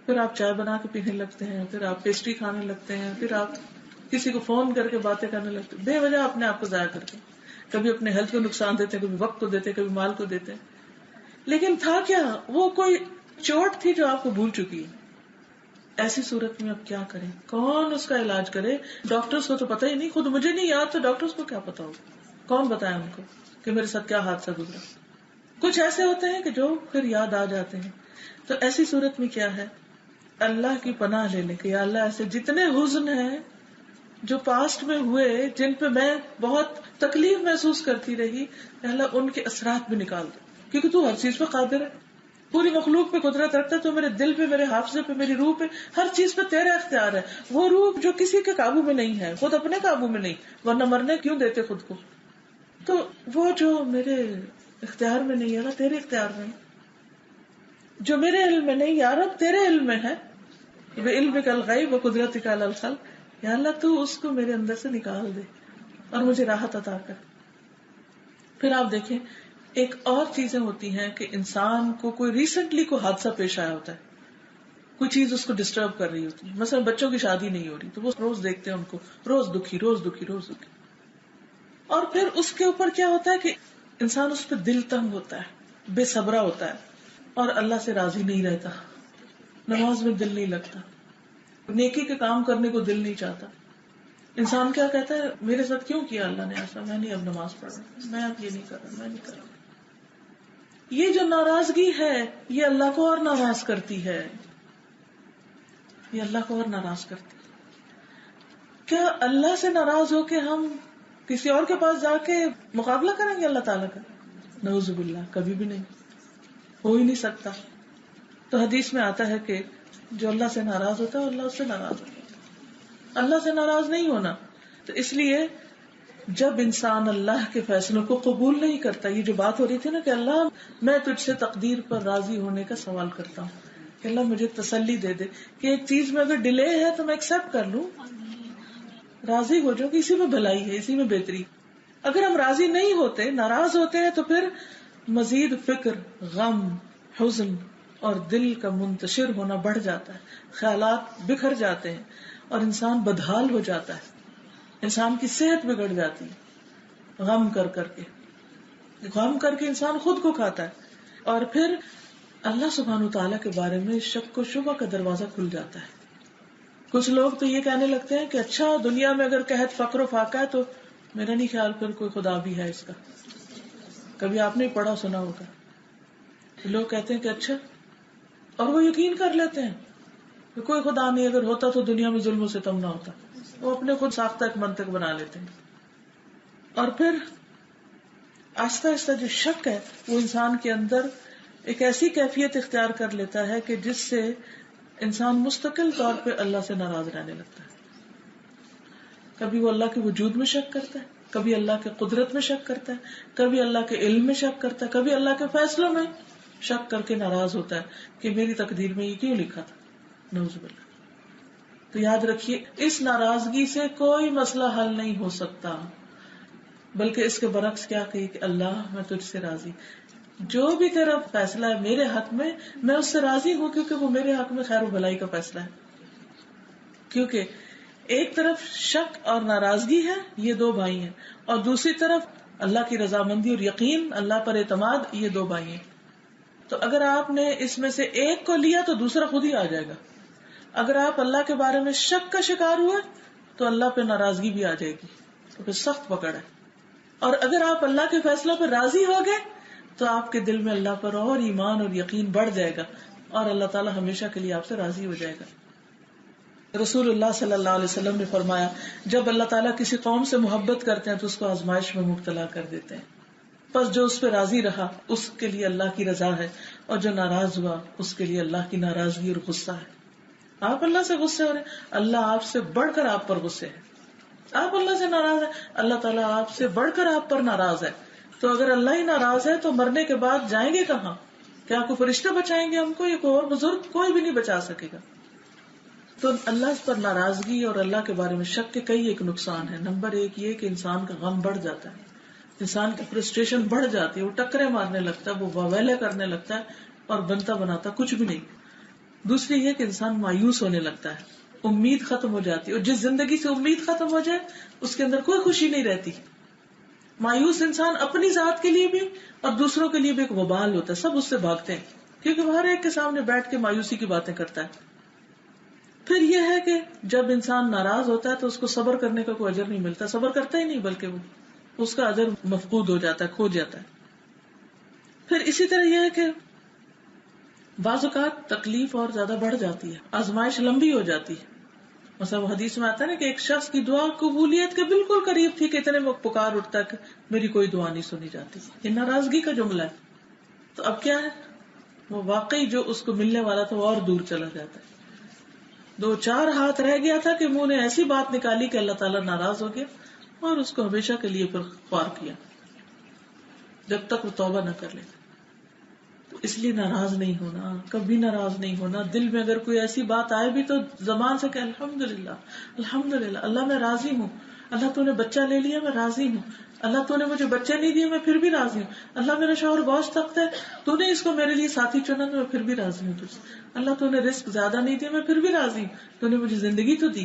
پھر آپ چائے بنا کے پینے لگتے ہیں، پھر آپ پیسٹری کھانے لگتے ہیں، پھر آپ کسی کو فون کر کے باتیں کرنے لگتے ہیں، بے وجہ اپنے آپ کو ضائع کرتے ہیں، کبھی اپنے ہیلتھ کو نقصان دیتے ہیں، کبھی وقت کو دیتے ہیں، کبھی مال کو دیتے ہیں۔ لیکن تھا کیا، وہ کوئی چوٹ تھی جو آپ کو بھول چکی ہے۔ ایسی صورت میں اب کیا کریں، کون اس کا علاج کرے؟ ڈاکٹرز کو تو پتہ ہی نہیں، خود مجھے نہیں یاد تو ڈاکٹرز کو کیا پتا ہوگا، کون بتائے ان کو کہ میرے ساتھ کیا حادثہ گزرا۔ کچھ ایسے ہوتے ہیں کہ جو پھر یاد آ جاتے ہیں۔ تو ایسی صورت میں کیا ہے، اللہ کی پناہ لینے کے، یا اللہ ایسے جتنے حزن ہیں جو پاسٹ میں ہوئے، جن پہ میں بہت تکلیف محسوس کرتی رہی، اللہ ان کے اثرات بھی نکال دے، کیونکہ تو ہر چیز پہ قادر ہے، پوری مخلوق پہ قدرت رکھتا ہے، تو میرے دل پہ، میرے حافظے پہ، میری روح پہ، ہر چیز پہ تیرا اختیار ہے۔ وہ روح جو کسی کے قابو میں نہیں ہے، خود اپنے قابو میں نہیں، ورنہ مرنے کیوں دیتے خود کو؟ تو وہ جو میرے اختیار میں نہیں ہے نا، تیرے اختیار میں، جو میرے علم میں نہیں، یا رب تیرے علم میں ہے، بِعِلْمِكَ الْغَيْبُ وَقُدْرَتِكَ عَلَى الْخَلْقِ، یا اللہ تو اس کو میرے اندر سے نکال دے اور مجھے راحت عطا کر۔ پھر آپ دیکھیں ایک اور چیزیں ہوتی ہیں کہ انسان کو کوئی ریسنٹلی کوئی حادثہ پیش آیا ہوتا ہے، کوئی چیز اس کو ڈسٹرب کر رہی ہوتی ہے، مثلا بچوں کی شادی نہیں ہو رہی تو وہ روز دیکھتے ہیں ان کو، روز دکھی روز دکھی روز دکھی، اور پھر اس کے اوپر کیا ہوتا ہے کہ انسان اس پہ دل تنگ ہوتا ہے، بے صبرا ہوتا ہے اور اللہ سے راضی نہیں رہتا، نماز میں دل نہیں لگتا، نیکی کے کام کرنے کو دل نہیں چاہتا۔ انسان کیا کہتا ہے، میرے ساتھ کیوں کیا اللہ نے ایسا، میں نہیں اب نماز پڑھ رہا، میں اب یہ نہیں کر رہا، میں نہیں کر رہا۔ یہ جو ناراضگی ہے یہ اللہ کو اور ناراض کرتی ہے، یہ اللہ کو اور ناراض کرتی ہے۔ کیا اللہ سے ناراض ہو کے ہم کسی اور کے پاس جا کے مقابلہ کریں گے اللہ تعالیٰ کا؟ نعوذ باللہ، کبھی بھی نہیں، ہو ہی نہیں سکتا۔ تو حدیث میں آتا ہے کہ جو اللہ سے ناراض ہوتا ہے اللہ اس سے ناراض ہوتا ہے، اللہ سے ناراض نہیں ہونا۔ تو اس لیے جب انسان اللہ کے فیصلوں کو قبول نہیں کرتا، یہ جو بات ہو رہی تھی نا کہ اللہ میں تجھ سے تقدیر پر راضی ہونے کا سوال کرتا ہوں کہ اللہ مجھے تسلی دے دے کہ ایک چیز میں اگر ڈیلے ہے تو میں ایکسپٹ کر لوں، راضی ہو جاؤں کہ اسی میں بھلائی ہے، اسی میں بہتری۔ اگر ہم راضی نہیں ہوتے، ناراض ہوتے ہیں، تو پھر مزید فکر، غم، حزن اور دل کا منتشر ہونا بڑھ جاتا ہے، خیالات بکھر جاتے ہیں اور انسان بدحال ہو جاتا ہے۔ انسان کی صحت بگڑ جاتی ہے غم کر کے انسان خود کو کھاتا ہے. اور پھر اللہ سبحانہ وتعالیٰ کے بارے میں شک و شبہ کا دروازہ کھل جاتا ہے. کچھ لوگ تو یہ کہنے لگتے ہیں کہ اچھا دنیا میں اگر قحط فقر و فاقہ ہے تو میرا نہیں خیال پھر کوئی خدا بھی ہے اس کا. کبھی آپ نے پڑھا سنا ہوگا لوگ کہتے ہیں کہ اچھا، اور وہ یقین کر لیتے ہیں کہ کوئی خدا نہیں، اگر ہوتا تو دنیا میں ظلم و ستم نہ ہوتا. وہ اپنے خود ساختہ ایک منطق بنا لیتے ہیں. اور پھر آہستہ آہستہ جو شک ہے وہ انسان کے اندر ایک ایسی کیفیت اختیار کر لیتا ہے کہ جس سے انسان مستقل طور پہ اللہ سے ناراض رہنے لگتا ہے. کبھی وہ اللہ کے وجود میں شک کرتا ہے، کبھی اللہ کے قدرت میں شک کرتا ہے، کبھی اللہ کے علم میں شک کرتا ہے، کبھی اللہ کے فیصلوں میں شک کر کے ناراض ہوتا ہے کہ میری تقدیر میں یہ کیوں لکھا تھا. نعوذ باللہ. تو یاد رکھیے اس ناراضگی سے کوئی مسئلہ حل نہیں ہو سکتا، بلکہ اس کے برعکس کیا کہی کہ اللہ میں تجھ سے راضی، جو بھی تیرا فیصلہ ہے میرے حق میں اس سے راضی ہوں، کیونکہ وہ میرے حق میں خیر و بھلائی کا فیصلہ ہے. کیونکہ ایک طرف شک اور ناراضگی ہے، یہ دو بھائی ہیں، اور دوسری طرف اللہ کی رضامندی اور یقین، اللہ پر اعتماد، یہ دو بھائی ہیں. تو اگر آپ نے اس میں سے ایک کو لیا تو دوسرا خود ہی آ جائے گا. اگر آپ اللہ کے بارے میں شک کا شکار ہوئے تو اللہ پہ ناراضگی بھی آ جائے گی، تو پھر سخت پکڑ ہے. اور اگر آپ اللہ کے فیصلوں پہ راضی ہو گئے تو آپ کے دل میں اللہ پر اور ایمان اور یقین بڑھ جائے گا، اور اللہ تعالیٰ ہمیشہ کے لیے آپ سے راضی ہو جائے گا. رسول اللہ صلی اللہ علیہ وسلم نے فرمایا جب اللہ تعالیٰ کسی قوم سے محبت کرتے ہیں تو اس کو آزمائش میں مبتلا کر دیتے ہیں. پس جو اس پہ راضی رہا اس کے لیے اللہ کی رضا ہے، اور جو ناراض ہوا اس کے لیے اللہ کی ناراضگی اور غصہ ہے. آپ اللہ سے غصے ہو رہے ہیں، اللہ آپ سے بڑھ کر آپ پر غصے ہے. آپ اللہ سے ناراض ہیں، اللہ تعالیٰ آپ سے بڑھ کر آپ پر ناراض ہے. تو اگر اللہ ہی ناراض ہے تو مرنے کے بعد جائیں گے کہاں؟ کیا کوئی فرشتے بچائیں گے ہم کو، یا کوئی اور بزرگ؟ کوئی بھی نہیں بچا سکے گا. تو اللہ پر ناراضگی اور اللہ کے بارے میں شک کے کئی ایک نقصان ہے. نمبر ایک یہ کہ انسان کا غم بڑھ جاتا ہے، انسان کی فرسٹریشن بڑھ جاتی ہے، وہ ٹکرے مارنے لگتا ہے، وہ واویلے کرنے لگتا ہے اور بنتا بناتا کچھ بھی نہیں. دوسری یہ کہ انسان مایوس ہونے لگتا ہے، امید ختم ہو جاتی ہے، اور جس زندگی سے امید ختم ہو جائے اس کے اندر کوئی خوشی نہیں رہتی. مایوس انسان اپنی ذات کے لیے بھی اور دوسروں کے لیے بھی ایک وبال ہوتا ہے، سب اس سے بھاگتے ہیں کیونکہ وہ ہر ایک کے سامنے بیٹھ کے مایوسی کی باتیں کرتا ہے. پھر یہ ہے کہ جب انسان ناراض ہوتا ہے تو اس کو صبر کرنے کا کوئی اجر نہیں ملتا، صبر کرتا ہی نہیں بلکہ وہ اس کا اجر مفقود ہو جاتا ہے، کھو جاتا ہے. پھر اسی طرح یہ ہے کہ بعض اوقات تکلیف اور زیادہ بڑھ جاتی ہے، آزمائش لمبی ہو جاتی ہے. مثلا وہ حدیث میں آتا ہے نا کہ ایک شخص کی دعا قبولیت کے بالکل قریب تھی کہ اتنے میں پکار اٹھتا کہ میری کوئی دعا نہیں سنی جاتی. یہ ناراضگی کا جملہ ہے. تو اب کیا ہے، وہ واقعی جو اس کو ملنے والا تھا وہ اور دور چلا جاتا ہے. 2-4 ہاتھ رہ گیا تھا کہ منہ نے ایسی بات نکالی کہ اللہ تعالیٰ ناراض ہو گیا اور اس کو ہمیشہ کے لیے پھر خوار کیا جب تک وہ توبہ نہ کر لے. تو اس لیے ناراض نہیں ہونا، کبھی ناراض نہیں ہونا. دل میں اگر کوئی ایسی بات آئے بھی تو زبان سے کہ الحمدللہ الحمدللہ، اللہ میں راضی ہوں، اللہ تو نے بچہ لے لیا میں راضی ہوں، اللہ تو نے مجھے بچے نہیں دیے میں پھر بھی راضی ہوں، اللہ میرا شوہر بہت سخت ہے تو نے اس کو میرے لیے ساتھی چنا تو میں پھر بھی راضی ہوں تجھ سے، اللہ تو نے رزق زیادہ نہیں دیا میں پھر بھی راضی ہوں، تو نے مجھے زندگی تو دی،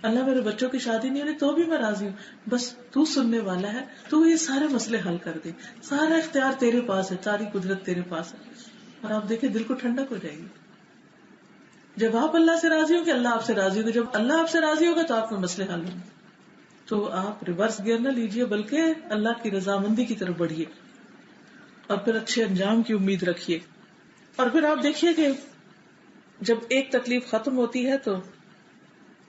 اللہ میرے بچوں کی شادی نہیں ہو رہی تو بھی میں راضی ہوں، بس تو سننے والا ہے، تو یہ سارے مسئلے حل کر دے، سارا اختیار تیرے پاس ہے، ساری قدرت تیرے پاس ہے. اور آپ دیکھیں دل کو ٹھنڈک ہو جائے گی جب آپ اللہ سے راضی ہوں کہ اللہ آپ سے راضی ہوگا. جب اللہ آپ سے راضی ہوگا تو آپ کے مسئلے حل ہوں گے. تو آپ ریورس گیئر نہ لیجیے بلکہ اللہ کی رضامندی کی طرف بڑھیے اور پھر اچھے انجام کی امید رکھیے. اور پھر آپ دیکھیے کہ جب ایک تکلیف ختم ہوتی ہے تو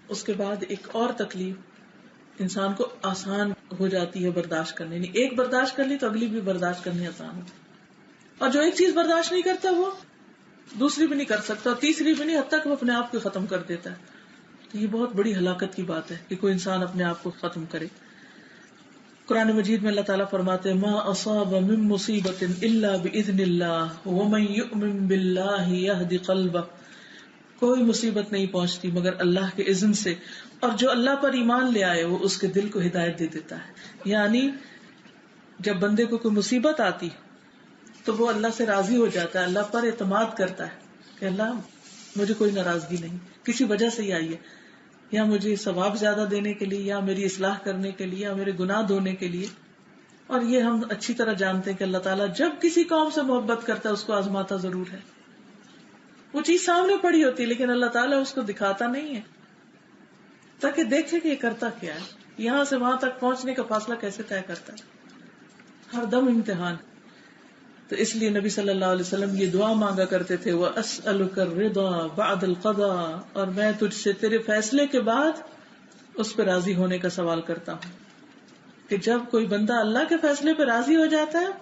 اس کے بعد ایک اور تکلیف انسان کو آسان ہو جاتی ہے برداشت کرنے. نہیں ایک برداشت کر لی تو اگلی بھی برداشت کرنی آسان ہوتی، اور جو ایک چیز برداشت نہیں کرتا وہ دوسری بھی نہیں کر سکتا اور تیسری بھی نہیں، حتیٰ تک وہ اپنے آپ کو ختم کر دیتا ہے. تو یہ بہت بڑی ہلاکت کی بات ہے کہ کوئی انسان اپنے آپ کو ختم کرے. قرآن مجید میں اللہ تعالیٰ فرماتے ہیں ما اصاب من مصیبت الا باذن اللہ ومن یؤمن باللہ یہد قلبہ. کوئی مصیبت نہیں پہنچتی مگر اللہ کے اذن سے، اور جو اللہ پر ایمان لے آئے وہ اس کے دل کو ہدایت دے دیتا ہے. یعنی جب بندے کو کوئی مصیبت آتی تو وہ اللہ سے راضی ہو جاتا ہے، اللہ پر اعتماد کرتا ہے کہ اللہ مجھے کوئی ناراضگی نہیں، کسی وجہ سے ہی آئی ہے. یا مجھے ثواب زیادہ دینے کے لیے، یا میری اصلاح کرنے کے لیے، یا میرے گناہ دھونے کے لیے. اور یہ ہم اچھی طرح جانتے ہیں کہ اللہ تعالیٰ جب کسی قوم سے محبت کرتا ہے اس کو آزماتا ضرور ہے. وہ چیز سامنے پڑی ہوتی ہے لیکن اللہ تعالیٰ اس کو دکھاتا نہیں ہے تاکہ دیکھے کہ یہ کرتا کیا ہے، یہاں سے وہاں تک پہنچنے کا فاصلہ کیسے طے کرتا ہے. ہر دم امتحان. تو اس لیے نبی صلی اللہ علیہ وسلم یہ دعا مانگا کرتے تھے، وَأَسْأَلُكَ الرِّضَا بَعْدَ الْقَضَاءِ، اور میں تجھ سے تیرے فیصلے کے بعد اس پہ راضی ہونے کا سوال کرتا ہوں. کہ جب کوئی بندہ اللہ کے فیصلے پہ راضی ہو جاتا ہے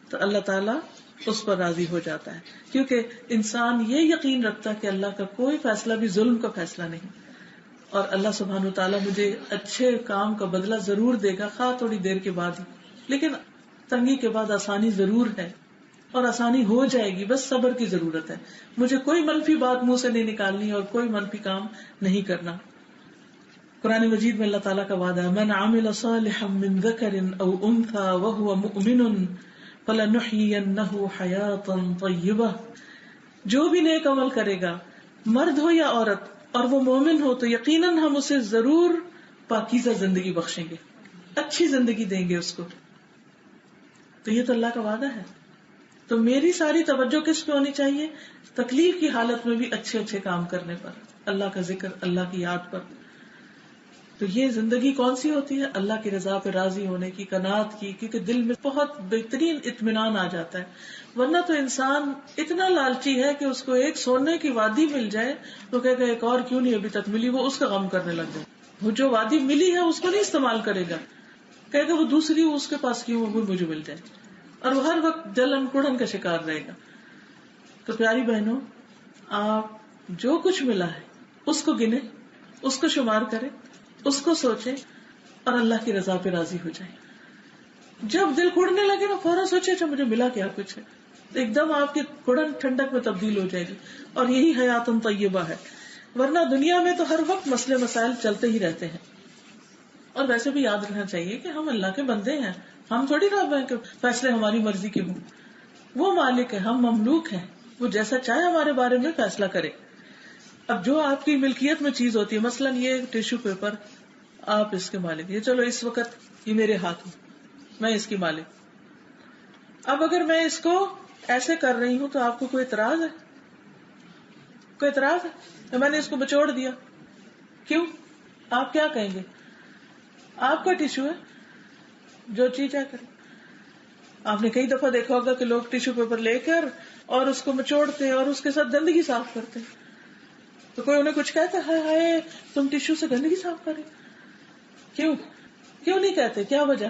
تو اللہ تعالیٰ اس پر راضی ہو جاتا ہے، کیونکہ انسان یہ یقین رکھتا ہے کہ اللہ کا کوئی فیصلہ بھی ظلم کا فیصلہ نہیں، اور اللہ سبحانہ وتعالیٰ مجھے اچھے کام کا بدلہ ضرور دے گا، خواہ تھوڑی دیر کے بعد ہی، لیکن تنگی کے بعد آسانی ضرور ہے، اور آسانی ہو جائے گی، بس صبر کی ضرورت ہے. مجھے کوئی منفی بات منہ سے نہیں نکالنی اور کوئی منفی کام نہیں کرنا. قرآن مجید میں اللہ تعالیٰ کا وعدہ ہے، من عمل صالحا من ذکر او انثى وهو مؤمن فلنحيينه حیاتا طیبہ، جو بھی نیک عمل کرے گا، مرد ہو یا عورت، اور وہ مومن ہو، تو یقیناً ہم اسے ضرور پاکیزہ زندگی بخشیں گے، اچھی زندگی دیں گے اس کو. تو یہ تو اللہ کا وعدہ ہے. تو میری ساری توجہ کس پہ ہونی چاہیے؟ تکلیف کی حالت میں بھی اچھے اچھے کام کرنے پر، اللہ کا ذکر، اللہ کی یاد پر. تو یہ زندگی کون سی ہوتی ہے؟ اللہ کی رضا پہ راضی ہونے کی، قناعت کی، کیونکہ دل میں بہت بہترین اطمینان آ جاتا ہے. ورنہ تو انسان اتنا لالچی ہے کہ اس کو ایک سونے کی وادی مل جائے تو کہے گا ایک اور کیوں نہیں ابھی تک ملی، وہ اس کا غم کرنے لگ جائے. وہ جو وادی ملی ہے اس کو نہیں استعمال کرے گا، کہے گا وہ دوسری اس کے پاس کیوں، وہ مجھے مل جائے، اور وہ ہر وقت جلن کڑن کا شکار رہے گا. تو پیاری بہنوں، آپ جو کچھ ملا ہے اس کو گنے، اس کو شمار کریں، اس کو سوچیں اور اللہ کی رضا پہ راضی ہو جائیں. جب دل کڑنے لگے نا فوراً سوچے اچھا مجھے ملا کیا کچھ ہے، ایک دم آپ کی کڑن ٹھنڈک میں تبدیل ہو جائے گی، اور یہی حیات طیبہ ہے. ورنہ دنیا میں تو ہر وقت مسئلے مسائل چلتے ہی رہتے ہیں. اور ویسے بھی یاد رکھنا چاہیے کہ ہم اللہ کے بندے ہیں، ہم تھوڑی رب ہیں کہ فیصلے ہماری مرضی کے ہوں. وہ مالک ہے، ہم مملوک ہیں، وہ جیسا چاہے ہمارے بارے میں فیصلہ کرے. اب جو آپ کی ملکیت میں چیز ہوتی ہے، مثلا یہ ٹیشو پیپر، آپ اس کے مالک، یہ چلو اس وقت یہ میرے ہاتھ میں، میں اس کی مالک. اب اگر میں اس کو ایسے کر رہی ہوں تو آپ کو کوئی اعتراض ہے؟ کوئی اعتراض ہے تو میں نے اس کو بچوڑ دیا، کیوں؟ آپ کیا کہیں گے؟ آپ کا ٹیشو ہے، جو چیز چاہے کرے. آپ نے کئی دفعہ دیکھا ہوگا کہ لوگ ٹیشو پیپر لے کر اور اس کو مچوڑتے اور اس کے ساتھ گندگی صاف کرتے، تو کوئی انہیں کچھ کہتا ہے ہائے تم ٹیشو سے گندگی صاف کرے؟ کیوں نہیں کہتے؟ کیا وجہ؟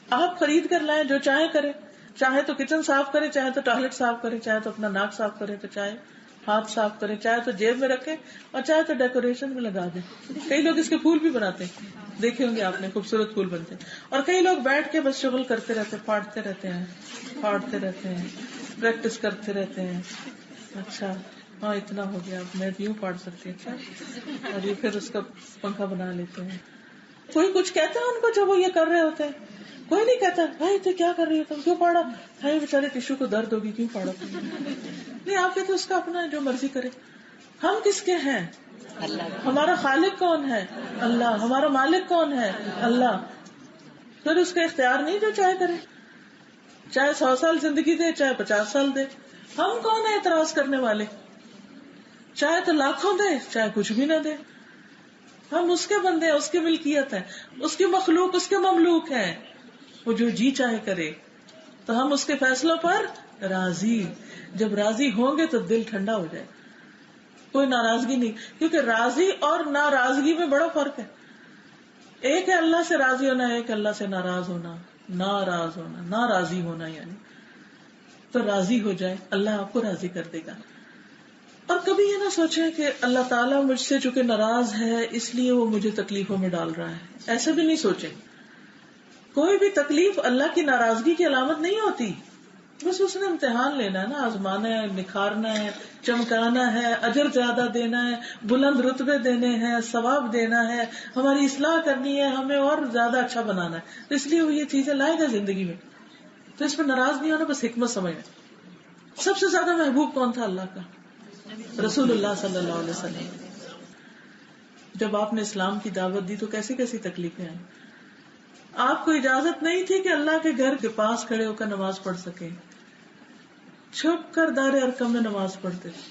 آپ خرید کر لائیں، جو چاہے کرے، چاہے تو کچن صاف کرے، چاہے تو ٹوائلٹ صاف کرے، چاہے تو اپنا ناک صاف کرے، تو چاہے ہاتھ صاف کرے، چاہے تو جیب میں رکھے، اور چاہے تو ڈیکوریشن میں لگا دے. کئی لوگ اس کے پھول بھی بناتے ہیں، دیکھے ہوں گے آپ نے، خوبصورت پھول بنتے ہیں. اور کئی لوگ بیٹھ کے بس شغل کرتے رہتے، پھاڑتے رہتے ہیں، پریکٹس کرتے رہتے ہیں. اچھا ہاں اتنا ہو گیا، میں یوں پھاڑ سکتی ہوں. اچھا، اور یہ پھر اس کا پنکھا بنا لیتے ہیں. کوئی کچھ کہتا ہے ان کو جب وہ یہ کر رہے ہوتے ہیں؟ کوئی نہیں کہتا بھائی تو کیا کر رہی ہے تم، کیوں پاڑا؟ بھائی بیچارے ٹیشو کو درد ہوگی، کیوں پاڑا تم؟ نہیں، آپ کہتے اس کا اپنا ہے، جو مرضی کرے. ہم کس کے ہیں؟ اللہ. ہمارا خالق کون ہے؟ اللہ. ہمارا مالک کون ہے؟ اللہ. پھر اس کا اختیار نہیں جو چاہے کرے، چاہے 100 سال زندگی دے، چاہے 50 سال دے. ہم کون ہیں اعتراض کرنے والے؟ چاہے تو لاکھوں دے، چاہے کچھ بھی نہ دے. ہم اس کے بندے ہیں، اس کی ملکیت ہے، اس کی مخلوق، اس کے مملوک ہیں. وہ جو جی چاہے کرے، تو ہم اس کے فیصلوں پر راضی. جب راضی ہوں گے تو دل ٹھنڈا ہو جائے، کوئی ناراضگی نہیں. کیونکہ راضی اور ناراضگی میں بڑا فرق ہے. ایک ہے اللہ سے راضی ہونا، ایک اللہ سے ناراض ہونا. ناراضی ہونا یعنی تو راضی ہو جائے، اللہ آپ کو راضی کر دے گا. اور کبھی یہ نہ سوچیں کہ اللہ تعالیٰ مجھ سے چونکہ ناراض ہے اس لیے وہ مجھے تکلیفوں میں ڈال رہا ہے. ایسا بھی نہیں سوچیں. کوئی بھی تکلیف اللہ کی ناراضگی کی علامت نہیں ہوتی، بس اس نے امتحان لینا ہے نا، آزمانا ہے، نکھارنا ہے، چمکانا ہے، اجر زیادہ دینا ہے، بلند رتبے دینے ہیں، ثواب دینا ہے، ہماری اصلاح کرنی ہے، ہمیں اور زیادہ اچھا بنانا ہے. تو اس لیے وہ یہ چیزیں لائے گا زندگی میں. تو اس پر ناراض نہیں ہونا، بس حکمت سمجھنا. سب سے زیادہ محبوب کون تھا اللہ کا؟ رسول اللہ صلی اللہ علیہ وسلم. جب آپ نے اسلام کی دعوت دی تو کیسی کیسی تکلیفیں آئیں. آپ کو اجازت نہیں تھی کہ اللہ کے گھر کے پاس کھڑے ہو کر نماز پڑھ سکیں، چھپ کر دار ارقم میں نماز پڑھتے تھے.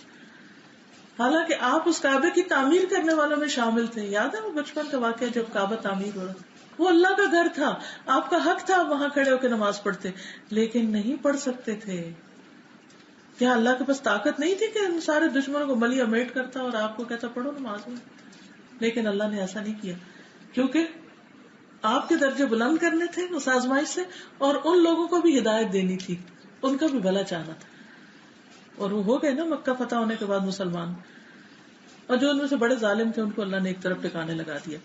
حالانکہ آپ اس کعبے کی تعمیر کرنے والوں میں شامل تھے. یاد ہے وہ بچپن کا واقعہ جب کعبہ تعمیر ہو رہا؟ وہ اللہ کا گھر تھا، آپ کا حق تھا وہاں کھڑے ہو کے نماز پڑھتے، لیکن نہیں پڑھ سکتے تھے. کیا اللہ کے پاس طاقت نہیں تھی کہ ان سارے دشمنوں کو ملی امیٹ کرتا اور آپ کو کہتا پڑھو نماز میں؟ لیکن اللہ نے ایسا نہیں کیا، کیونکہ آپ کے درجے بلند کرنے تھے اس آزمائش سے، اور ان لوگوں کو بھی ہدایت دینی تھی، ان کا بھی بھلا چاہنا تھا. اور وہ ہو گئے نا مکہ فتح ہونے کے بعد مسلمان، اور جو ان میں سے بڑے ظالم تھے ان کو اللہ نے ایک طرف ٹکانے لگا دیا.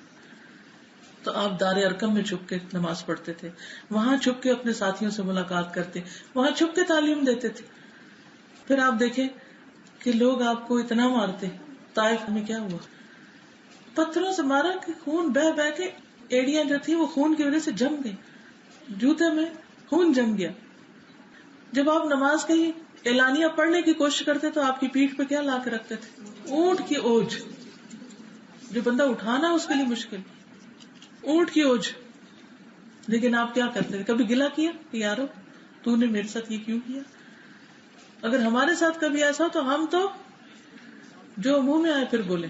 تو آپ دار ارقم میں چھپ کے نماز پڑھتے تھے، وہاں چھپ کے اپنے ساتھیوں سے ملاقات کرتے، وہاں چھپ کے تعلیم دیتے تھے. پھر آپ دیکھیں کہ لوگ آپ کو اتنا مارتے. طائف میں کیا ہوا؟ پتھروں سے مارا کہ خون بہ بہ کے ایڑیاں جو تھی وہ خون کی وجہ سے جم گئی، جوتے میں خون جم گیا. جب آپ نماز کہیں اعلانیہ پڑھنے کی کوشش کرتے تو آپ کی پیٹھ پہ کیا لا کے رکھتے تھے؟ اونٹ کی اوجھ. جو بندہ اٹھانا اس کے لیے مشکل، اونٹ کی اوجھ. لیکن آپ کیا کرتے تھے؟ کبھی گلا کیا کہ یارو تو نے میرے ساتھ یہ کیوں کیا؟ اگر ہمارے ساتھ کبھی ایسا ہو تو ہم تو جو منہ میں آئے پھر بولیں.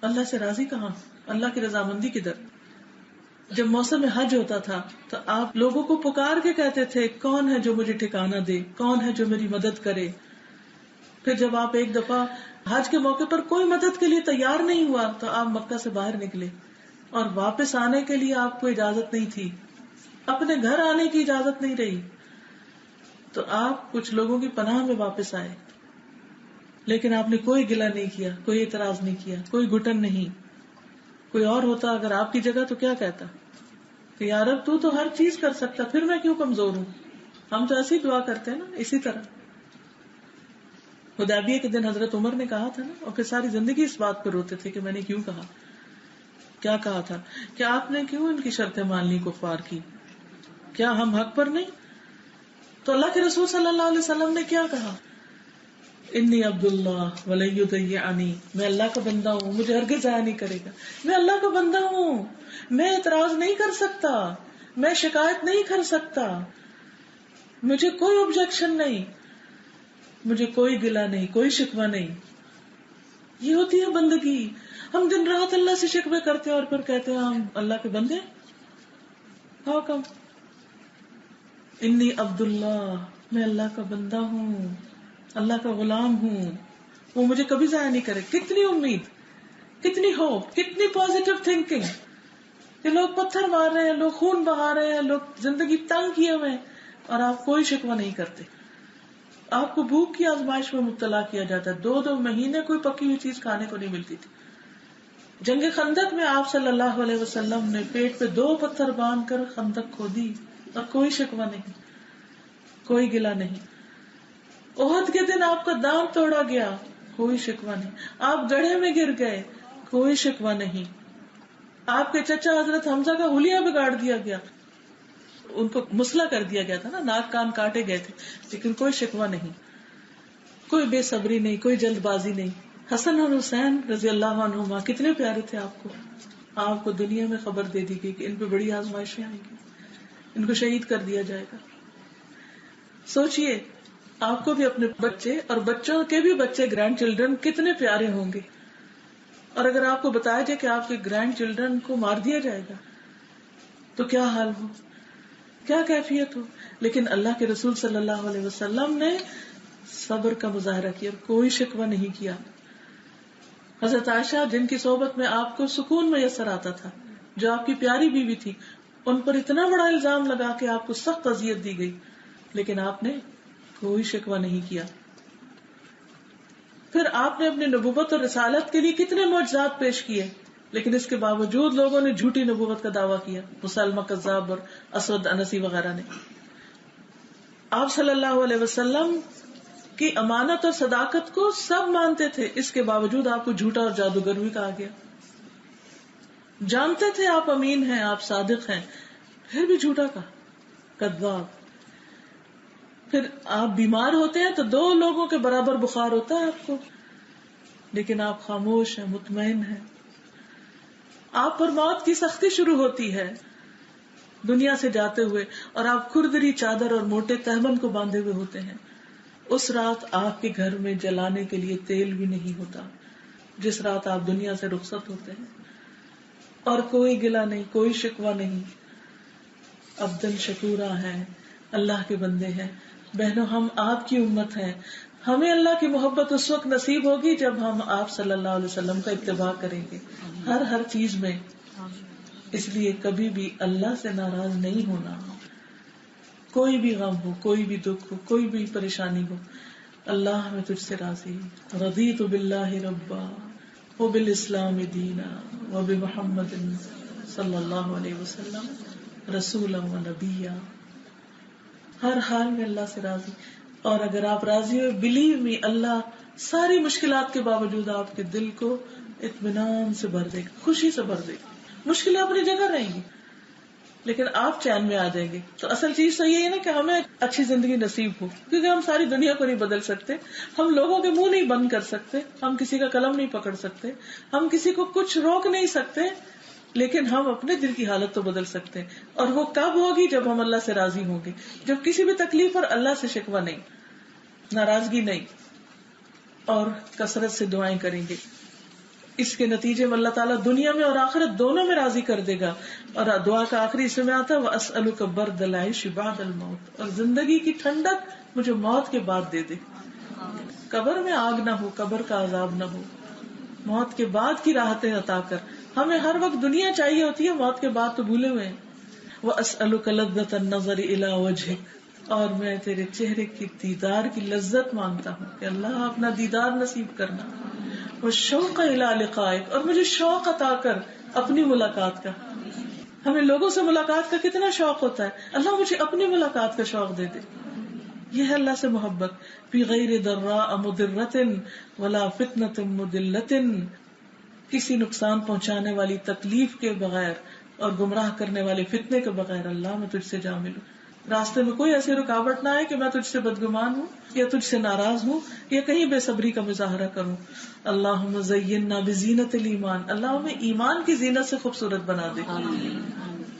اللہ سے راضی کہاں، اللہ کی رضامندی کدھر؟ جب موسم حج ہوتا تھا تو آپ لوگوں کو پکار کے کہتے تھے کون ہے جو مجھے ٹھکانہ دے، کون ہے جو میری مدد کرے. پھر جب آپ ایک دفعہ حج کے موقع پر کوئی مدد کے لیے تیار نہیں ہوا تو آپ مکہ سے باہر نکلے، اور واپس آنے کے لیے آپ کو اجازت نہیں تھی، اپنے گھر آنے کی اجازت نہیں رہی. تو آپ کچھ لوگوں کی پناہ میں واپس آئے، لیکن آپ نے کوئی گلہ نہیں کیا، کوئی اعتراض نہیں کیا، کوئی گھٹن نہیں. کوئی اور ہوتا اگر آپ کی جگہ تو کیا کہتا کہ یا رب تو ہر چیز کر سکتا، پھر میں کیوں کمزور ہوں؟ ہم تو ایسی دعا کرتے ہیں نا. اسی طرح حدیبیہ کے دن حضرت عمر نے کہا تھا نا، اور پھر ساری زندگی اس بات پر روتے تھے کہ میں نے کیوں کہا. کیا کہا تھا کہ آپ نے کیوں ان کی شرطیں مان لی کفار کی؟ کیا ہم حق پر نہیں؟ تو اللہ کے رسول صلی اللہ علیہ وسلم نے کیا کہا؟ انی عبداللہ ولن یضیعنی، میں اللہ کا بندہ ہوں، مجھے ہرگز ضائع نہیں کرے گا. میں اللہ کا بندہ ہوں، میں اعتراض نہیں کر سکتا، میں شکایت نہیں کر سکتا، مجھے کوئی آبجیکشن نہیں، مجھے کوئی گلہ نہیں، کوئی شکوہ نہیں. یہ ہوتی ہے بندگی. ہم دن رات اللہ سے شکوے کرتے ہیں اور پھر کہتے ہیں ہم اللہ کے بندے. How come? انی عبداللہ، میں اللہ کا بندہ ہوں، اللہ کا غلام ہوں، وہ مجھے کبھی ضائع نہیں کرے. کتنی امید، کتنی ہوپ، کتنی پازیٹیو تھنکنگ کہ لوگ پتھر مار رہے ہیں، لوگ خون بہا رہے ہیں، لوگ زندگی تنگ کیے ہوئے ہیں، اور آپ کوئی شکوہ نہیں کرتے. آپ کو بھوک کی آزمائش میں مبتلا کیا جاتا ہے، 2 مہینے کوئی پکی ہوئی چیز کھانے کو نہیں ملتی تھی. جنگ خندق میں آپ صلی اللہ علیہ وسلم نے پیٹ پہ 2 پتھر باندھ کر خندق کھودی اور کوئی شکوہ نہیں، کوئی گلہ نہیں. احد کے دن آپ کا دانت توڑا گیا، کوئی شکوہ نہیں. آپ گڑھے میں گر گئے، کوئی شکوہ نہیں. آپ کے چچا حضرت حمزہ کا حلیہ بگاڑ دیا گیا، ان کو مسئلہ کر دیا گیا تھا نا، ناک کان کاٹے گئے تھے، لیکن کوئی شکوہ نہیں، کوئی بے صبری نہیں، کوئی جلد بازی نہیں. حسن اور حسین رضی اللہ عنہما کتنے پیارے تھے آپ کو. آپ کو دنیا میں خبر دے دی گئی کہ ان پہ بڑی آزمائشیں آئیں گی، ان کو شہید کر دیا جائے گا. سوچئے آپ کو بھی اپنے بچے اور بچوں کے بھی بچے، گرینڈ چلڈرن کتنے پیارے ہوں گے، اور اگر آپ کو بتایا جائے کہ آپ کے گرینڈ چلڈرن کو مار دیا جائے گا تو کیا حال ہو، کیا کیفیت ہو. لیکن اللہ کے رسول صلی اللہ علیہ وسلم نے صبر کا مظاہرہ کیا، کوئی شکوہ نہیں کیا. حضرت عائشہ جن کی صحبت میں آپ کو سکون میسر آتا تھا، جو آپ کی پیاری بیوی تھی، ان پر اتنا بڑا الزام لگا کہ آپ کو سخت اذیت دی گئی، لیکن آپ نے کوئی شکوہ نہیں کیا. پھر آپ نے اپنی نبوت اور رسالت کے لیے کتنے معجزات پیش کیے، لیکن اس کے باوجود لوگوں نے جھوٹی نبوت کا دعویٰ کیا. مسلمہ کذاب اور اسود انسی وغیرہ نے. آپ صلی اللہ علیہ وسلم کی امانت اور صداقت کو سب مانتے تھے، اس کے باوجود آپ کو جھوٹا اور جادوگر بھی کہا گیا. جانتے تھے آپ امین ہیں، آپ صادق ہیں، پھر بھی جھوٹا کہا، کذاب. پھر آپ بیمار ہوتے ہیں تو 2 لوگوں کے برابر بخار ہوتا ہے آپ کو، لیکن آپ خاموش ہیں، مطمئن ہیں. آپ پر موت کی سختی شروع ہوتی ہے دنیا سے جاتے ہوئے، اور آپ کھردری چادر اور موٹے تہمن کو باندھے ہوئے ہوتے ہیں. اس رات آپ کے گھر میں جلانے کے لیے تیل بھی نہیں ہوتا جس رات آپ دنیا سے رخصت ہوتے ہیں، اور کوئی گلہ نہیں، کوئی شکوہ نہیں. عبدن شکورا ہے، اللہ کے بندے ہیں. بہنوں، ہم آپ کی امت ہیں. ہمیں اللہ کی محبت اس وقت نصیب ہوگی جب ہم آپ صلی اللہ علیہ وسلم کا اتباع کریں گے ہر چیز میں. اس لیے کبھی بھی اللہ سے ناراض نہیں ہونا. کوئی بھی غم ہو، کوئی بھی دکھ ہو، کوئی بھی پریشانی ہو، اللہ میں تجھ سے راضی. رضیت باللہ ربا وبالاسلام دینا وبمحمد صلی اللہ علیہ وسلم رسولا و نبیا. ہر حال میں اللہ سے راضی. اور اگر آپ راضی ہو، بلیو می، اللہ ساری مشکلات کے باوجود آپ کے دل کو اطمینان سے بھر دے گا، خوشی سے بھر دے گا. مشکلیں اپنی جگہ رہیں گی لیکن آپ چین میں آ جائیں گے. تو اصل چیز تو یہ ہے نا کہ ہمیں اچھی زندگی نصیب ہو، کیونکہ ہم ساری دنیا کو نہیں بدل سکتے، ہم لوگوں کے منہ نہیں بند کر سکتے، ہم کسی کا قلم نہیں پکڑ سکتے، ہم کسی کو کچھ روک نہیں سکتے، لیکن ہم اپنے دل کی حالت تو بدل سکتے ہیں. اور وہ کب ہوگی؟ جب ہم اللہ سے راضی ہوں گے، جب کسی بھی تکلیف پر اللہ سے شکوہ نہیں، ناراضگی نہیں، اور کثرت سے دعائیں کریں گے. اس کے نتیجے میں اللہ تعالیٰ دنیا میں اور آخرت دونوں میں راضی کر دے گا. اور دعا کا آخری حصے میں آتا ہے وَأَسْأَلُكَ بَرْدَ الْعَيْشِ بَعْدَ الْمَوْتِ، اور زندگی کی ٹھنڈک مجھے موت کے بعد دے دے. قبر میں آگ نہ ہو، قبر کا عذاب نہ ہو، موت کے بعد کی راحتیں عطا کر. ہمیں ہر وقت دنیا چاہیے ہوتی ہے، موت کے بعد تو بھولے ہوئے ہیں. وَأَسْأَلُكَ لَذَّةَ النَّظَرِ إِلَىٰ وَجْهِكَ، اور میں تیرے چہرے کی دیدار کی لذت مانگتا ہوں کہ اللہ اپنا دیدار نصیب کرنا. وَالشَّوْقَ إِلَىٰ لِقَائِكَ، اور مجھے شوق عطا کر اپنی ملاقات کا. ہمیں لوگوں سے ملاقات کا کتنا شوق ہوتا ہے، اللہ مجھے اپنی ملاقات کا شوق دے دے. یہ ہے اللہ سے محبت. فی غیر ضراء مضرة ولا فتنة مضلة، کسی نقصان پہنچانے والی تکلیف کے بغیر اور گمراہ کرنے والے فتنے کے بغیر اللہ میں تجھ سے جا ملوں. راستے میں کوئی ایسی رکاوٹ نہ آئے کہ میں تجھ سے بدگمان ہوں یا تجھ سے ناراض ہوں یا کہیں بے صبری کا مظاہرہ کروں. اللہم زیننا بزینت الایمان، اللہ ہمیں ایمان کی زینت سے خوبصورت بنا دے.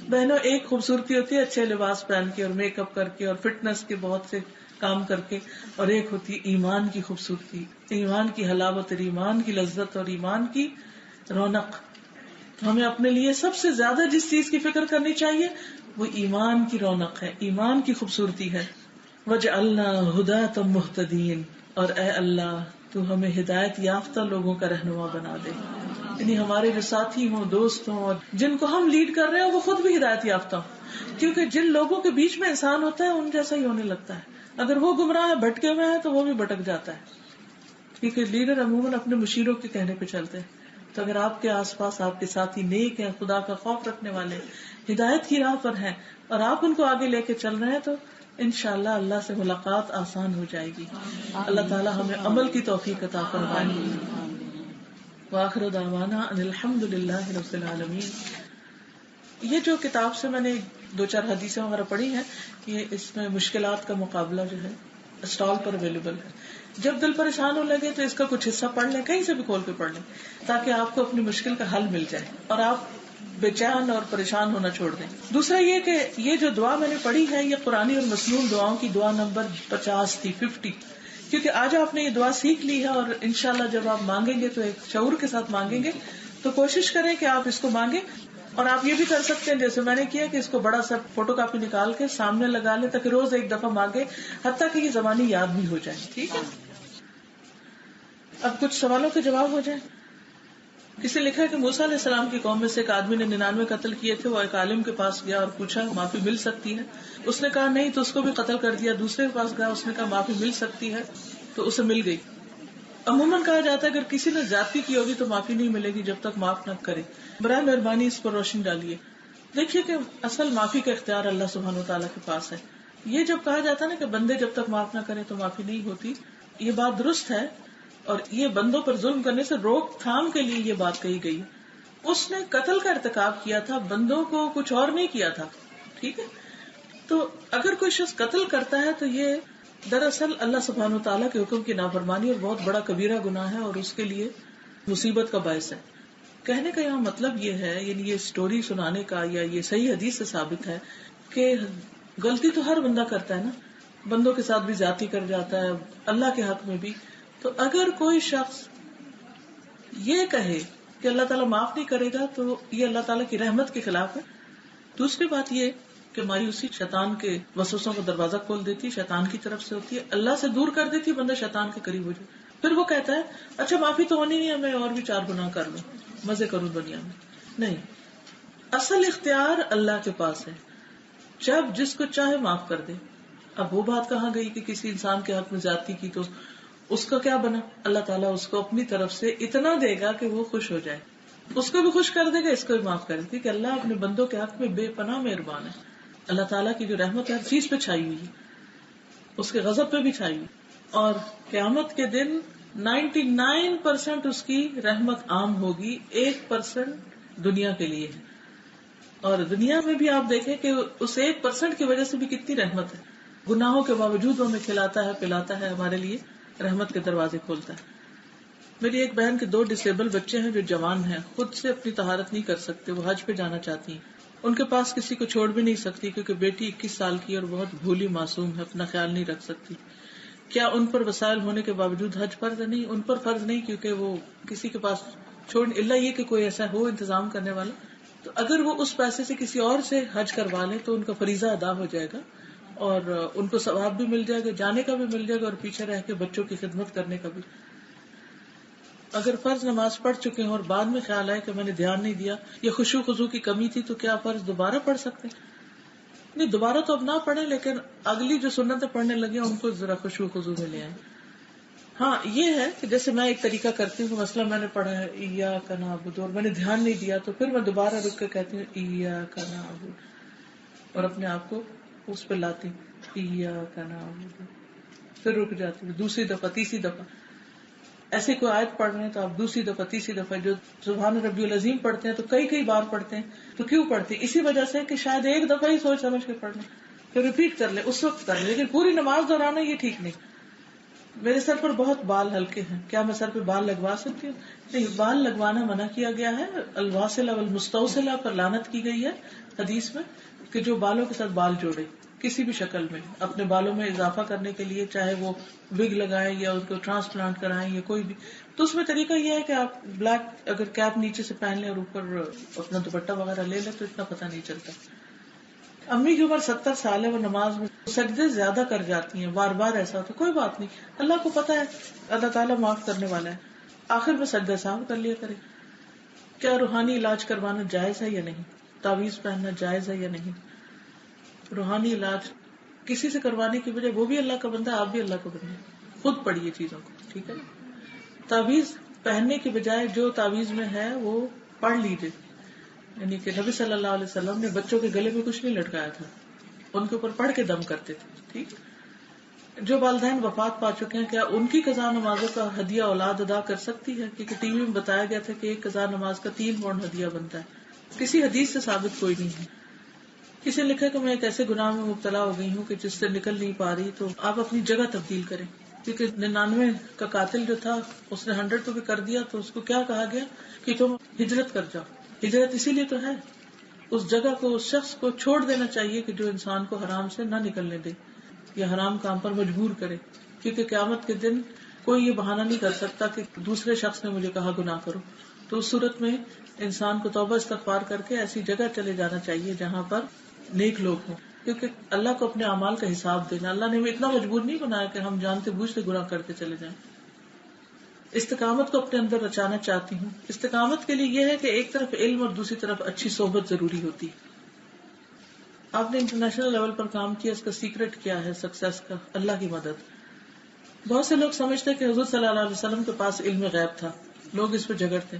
بہنوں، ایک خوبصورتی ہوتی ہے اچھے لباس پہن کے اور میک اپ کر کے اور فٹنس کے بہت سے کام کر کے، اور ایک ہوتی ہے ایمان کی خوبصورتی، ایمان کی حلاوت اور ایمان کی لذت اور ایمان کی رونق. ہمیں اپنے لیے سب سے زیادہ جس چیز کی فکر کرنی چاہیے وہ ایمان کی رونق ہے، ایمان کی خوبصورتی ہے. وَجْعَلْنَا هُدَاةً مُهْتَدِينَ، اور اے اللہ تو ہمیں ہدایت یافتہ لوگوں کا رہنما بنا دے. یعنی ہمارے جو ساتھی ہوں، دوست ہوں، اور جن کو ہم لیڈ کر رہے ہیں وہ خود بھی ہدایت یافتہ ہوں، کیونکہ جن لوگوں کے بیچ میں انسان ہوتا ہے ان جیسا ہی ہونے لگتا ہے. اگر وہ گمراہ ہے، بھٹکے ہوئے ہیں، تو وہ بھی بھٹک جاتا ہے، کیونکہ لیڈر عموماً اپنے مشیروں کے کہنے پہ چلتے ہیں. تو اگر آپ کے آس پاس آپ کے ساتھی نیک ہیں، خدا کا خوف رکھنے والے، ہدایت کی راہ پر ہیں، اور آپ ان کو آگے لے کے چل رہے ہیں، تو انشاءاللہ اللہ سے ملاقات آسان ہو جائے گی. اللہ تعالی ہمیں عمل کی توفیق عطا فرمائے. وآخر دعوانا ان الحمد للہ رب العالمین. یہ جو کتاب سے میں نے 2-4 حدیثیں وغیرہ پڑھی ہیں، یہ اس میں مشکلات کا مقابلہ جو ہے اسٹال پر اویلیبل ہے. جب دل پریشان ہونے لگے تو اس کا کچھ حصہ پڑھ لیں، کہیں سے بھی کھول کے پڑھ لیں، تاکہ آپ کو اپنی مشکل کا حل مل جائے اور آپ بے چین اور پریشان ہونا چھوڑ دیں. دوسرا یہ کہ یہ جو دعا میں نے پڑھی ہے یہ قرآنی اور مسنون دعاؤں کی دعا نمبر 50 تھی، 50، کیونکہ آج آپ نے یہ دعا سیکھ لی ہے اور انشاءاللہ جب آپ مانگیں گے تو ایک شعور کے ساتھ مانگیں گے. تو کوشش کریں کہ آپ اس کو مانگیں. اور آپ یہ بھی کر سکتے ہیں جیسے میں نے کیا کہ اس کو بڑا سا فوٹو کاپی نکال کے سامنے لگا لیں تاکہ روز ایک دفعہ مانگے، حتیٰ کہ یہ زبانی یاد بھی ہو جائے. ٹھیک ہے، اب کچھ سوالوں کے جواب ہو جائیں. کسی لکھا ہے کہ موسیٰ علیہ السلام کی قوم میں سے ایک آدمی نے 99 قتل کیے تھے. وہ ایک عالم کے پاس گیا اور پوچھا معافی مل سکتی ہے؟ اس نے کہا نہیں، تو اس کو بھی قتل کر دیا. دوسرے کے پاس گیا، اس نے کہا معافی مل سکتی ہے، تو اسے مل گئی. عموماً کہا جاتا ہے اگر کسی نے زیادتی کی ہوگی تو معافی نہیں ملے گی جب تک معاف نہ کرے. برائے مہربانی اس پر روشنی ڈالیے. دیکھیے کہ اصل معافی کا اختیار اللہ سبحانہ وتعالیٰ کے پاس ہے. یہ جب کہا جاتا ہے نا کہ بندے جب تک معاف نہ کریں تو معافی نہیں ہوتی، یہ بات درست ہے، اور یہ بندوں پر ظلم کرنے سے روک تھام کے لیے یہ بات کہی گئی. اس نے قتل کا ارتکاب کیا تھا، بندوں کو کچھ اور نہیں کیا تھا. ٹھیک ہے، تو اگر کوئی شخص قتل کرتا ہے تو یہ دراصل اللہ سبحانہ وتعالیٰ کے حکم کی نافرمانی اور بہت بڑا کبیرہ گناہ ہے، اور اس کے لیے مصیبت کا باعث ہے. کہنے کا یہاں مطلب یہ ہے، یعنی یہ سٹوری سنانے کا یا یہ صحیح حدیث سے ثابت ہے کہ غلطی تو ہر بندہ کرتا ہے نا، بندوں کے ساتھ بھی زیادتی کر جاتا ہے، اللہ کے حق میں بھی. تو اگر کوئی شخص یہ کہے کہ اللہ تعالیٰ معاف نہیں کرے گا تو یہ اللہ تعالیٰ کی رحمت کے خلاف ہے. دوسری بات یہ کہ مایوسی شیطان کے وسوسوں کا دروازہ کھول دیتی، شیطان کی طرف سے ہوتی ہے، اللہ سے دور کر دیتی، بندہ شیطان کے قریب ہو جائے. پھر وہ کہتا ہے اچھا معافی تو ہونی نہیں ہے، میں اور بھی 4 گناہ کر لوں، مزے کروں دنیا میں. نہیں، اصل اختیار اللہ کے پاس ہے، جب جس کو چاہے معاف کر دے. اب وہ بات کہاں گئی کہ کسی انسان کے حق میں زیادتی کی تو اس کا کیا بنا؟ اللہ تعالیٰ اس کو اپنی طرف سے اتنا دے گا کہ وہ خوش ہو جائے، اس کو بھی خوش کر دے گا، اس کو بھی معاف کر دے گا. کہ اللہ اپنے بندوں کے حق میں بے پناہ مہربان ہے. اللہ تعالیٰ کی جو رحمت ہر چیز پہ چھائی ہوئی ہے، اس کے غضب پہ بھی چھائی ہوئی، اور قیامت کے دن 99% اس کی رحمت عام ہوگی، 1% دنیا کے لیے ہے. اور دنیا میں بھی آپ دیکھیں کہ اس 1% کی وجہ سے بھی کتنی رحمت ہے. گناہوں کے باوجود ہمیں کھلاتا ہے، پلاتا ہے، ہمارے لیے رحمت کے دروازے کھولتا ہے. میری ایک بہن کے 2 ڈسیبل بچے ہیں جو جوان ہیں، خود سے اپنی طہارت نہیں کر سکتے، وہ حج پہ جانا چاہتی ہیں. ان کے پاس کسی کو چھوڑ بھی نہیں سکتی کیونکہ بیٹی 21 سال کی اور بہت بھولی معصوم ہے، اپنا خیال نہیں رکھ سکتی. کیا ان پر وسائل ہونے کے باوجود حج فرض نہیں؟ ان پر فرض نہیں، کیونکہ وہ کسی کے پاس چھوڑ، الا یہ کہ کوئی ایسا ہو انتظام کرنے والا. تو اگر وہ اس پیسے سے کسی اور سے حج کروا لیں تو ان کا فریضہ ادا ہو جائے گا، اور ان کو ثواب بھی مل جائے گا، جانے کا بھی مل جائے گا اور پیچھے رہ کے بچوں کی خدمت کرنے کا بھی. اگر فرض نماز پڑھ چکے ہیں اور بعد میں خیال آئے کہ میں نے دھیان نہیں دیا یا خشوع خضوع کی کمی تھی، تو کیا فرض دوبارہ پڑھ سکتے ہیں؟ نہیں، دوبارہ تو اب نہ پڑھیں، لیکن اگلی جو سنتیں پڑھنے لگے ان کو ذرا خشوع خضوع میں لے آئیں. ہاں یہ ہے کہ جیسے میں ایک طریقہ کرتی ہوں کہ مثلا میں نے پڑھا ہے ایاک نعبد اور میں نے دھیان نہیں دیا، تو پھر میں دوبارہ رک کے کہتی ہوں ایاک نعبد، اور اپنے آپ کو اس پہ لاتی ہوں ایاک نعبد، پھر رک جاتی ہوں دوسری دفعہ، تیسری دفعہ. ایسے کوئی آیت پڑھ رہے ہیں تو آپ دوسری دفعہ، تیسری دفعہ. جو سبحان ربی العظیم پڑھتے ہیں تو کئی بار پڑھتے ہیں. تو کیوں پڑھتے ہیں؟ اسی وجہ سے کہ شاید ایک دفعہ ہی سوچ سمجھ کے پڑھ لیں، پھر ریپیٹ کر لیں، اس وقت کر لیں، لیکن پوری نماز دہرانا یہ ٹھیک نہیں. میرے سر پر بہت بال ہلکے ہیں، کیا میں سر پہ بال لگوا سکتی ہوں؟ نہیں، بال لگوانا منع کیا گیا ہے. الواصلہ والمستوصلہ پر لعنت کی گئی ہے حدیث میں، کہ جو بالوں کے ساتھ بال جوڑے کسی بھی شکل میں اپنے بالوں میں اضافہ کرنے کے لیے، چاہے وہ وگ لگائیں یا ان کو ٹرانسپلانٹ کرائیں یا کوئی بھی، تو اس میں طریقہ یہ ہے کہ آپ بلیک اگر کیپ نیچے سے پہن لیں اور اوپر اپنا دوپٹہ وغیرہ لے لیں تو اتنا پتہ نہیں چلتا. امی کی عمر 70 سال ہے، وہ نماز میں سجدے زیادہ کر جاتی ہیں، بار بار ایسا تو کوئی بات نہیں، اللہ کو پتا ہے، اللہ تعالیٰ معاف کرنے والا ہے، آخر میں سجدہ سہو کر لیا کرے. کیا روحانی علاج کروانا جائز ہے یا نہیں؟ تعویذ پہننا جائز ہے یا نہیں؟ روحانی علاج کسی سے کروانے کی بجائے، وہ بھی اللہ کا بندہ، آپ بھی اللہ کا بندہ، خود پڑھیے چیزوں کو، ٹھیک ہے نا. تعویذ پہننے کی بجائے جو تعویذ میں ہے وہ پڑھ لیجیے. یعنی کہ نبی صلی اللہ علیہ وسلم نے بچوں کے گلے میں کچھ نہیں لٹکایا تھا، ان کے اوپر پڑھ کے دم کرتے تھے. ٹھیک. جو والدین وفات پا چکے ہیں، کیا ان کی قضا نمازوں کا ہدیہ اولاد ادا کر سکتی ہے؟ کیونکہ ٹی وی میں بتایا گیا تھا کہ ایک قضا نماز کا 3 پاؤنڈ ہدیہ بنتا ہے. کسی حدیث سے ثابت کوئی نہیں ہے. کسی نے لکھا کہ میں ایک ایسے گناہ میں مبتلا ہو گئی ہوں کہ جس سے نکل نہیں پا رہی، تو آپ اپنی جگہ تبدیل کریں. کیونکہ 99 کا قاتل جو تھا اس نے 100 کو بھی کر دیا، تو اس کو کیا کہا گیا کہ تم ہجرت کر جاؤ. ہجرت اسی لیے تو ہے، اس جگہ کو، اس شخص کو چھوڑ دینا چاہیے کہ جو انسان کو حرام سے نہ نکلنے دے یا حرام کام پر مجبور کرے. کیونکہ قیامت کے دن کوئی یہ بہانہ نہیں کر سکتا کہ دوسرے شخص نے مجھے کہا گناہ کرو. تو اس صورت میں انسان کو توبہ استغفار کر کے ایسی جگہ چلے جانا چاہیے جہاں پر نیک لوگ ہوں. کیونکہ اللہ کو اپنے اعمال کا حساب دینا، اللہ نے ہمیں اتنا مجبور نہیں بنایا کہ ہم جانتے بوجھتے گناہ کرتے چلے جائیں. استقامت کو اپنے اندر رچانا چاہتی ہوں. استقامت کے لیے یہ ہے کہ ایک طرف علم اور دوسری طرف اچھی صحبت ضروری ہوتی. آپ نے انٹرنیشنل لیول پر کام کیا، اس کا سیکرٹ کیا ہے سکسیس کا؟ اللہ کی مدد. بہت سے لوگ سمجھتے کہ حضور صلی اللہ علیہ وسلم کے پاس علم غیب تھا، لوگ اس پہ جھگڑتے.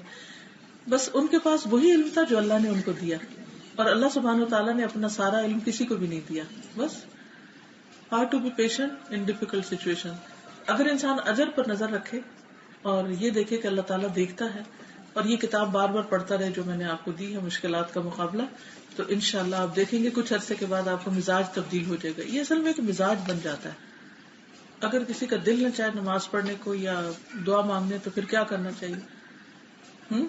بس ان کے پاس وہی علم تھا جو اللہ نے ان کو دیا، اور اللہ سبحانہ وتعالیٰ نے اپنا سارا علم کسی کو بھی نہیں دیا. بس how to be patient in difficult situation. اگر انسان اجر پر نظر رکھے اور یہ دیکھے کہ اللہ تعالیٰ دیکھتا ہے، اور یہ کتاب بار بار پڑھتا رہے جو میں نے آپ کو دی ہے، مشکلات کا مقابلہ، تو انشاءاللہ آپ دیکھیں گے کچھ عرصے کے بعد آپ کو مزاج تبدیل ہو جائے گا. یہ اصل میں ایک مزاج بن جاتا ہے. اگر کسی کا دل نہ چاہے نماز پڑھنے کو یا دعا مانگنے، تو پھر کیا کرنا چاہیے؟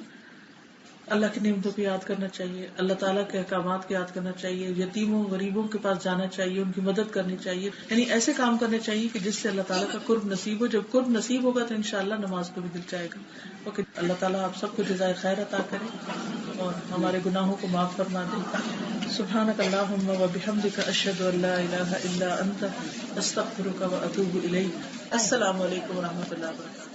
اللہ کی نعمتوں کو یاد کرنا چاہیے، اللہ تعالیٰ کے احکامات کو یاد کرنا چاہیے، یتیموں غریبوں کے پاس جانا چاہیے، ان کی مدد کرنی چاہیے، یعنی ایسے کام کرنے چاہیے کہ جس سے اللہ تعالیٰ کا قرب نصیب ہو. جب قرب نصیب ہوگا تو انشاءاللہ نماز کو بھی دل جائے گا. اوکے، اللہ تعالیٰ آپ سب کو جزائے خیر عطا کرے اور ہمارے گناہوں کو معاف فرما دے. سبحانک اللہم و بحمدک، اشہد ان لا الہ الا انت، استغفرک و اتوب الیک. السلام علیکم و رحمۃ اللہ وبرکاتہ.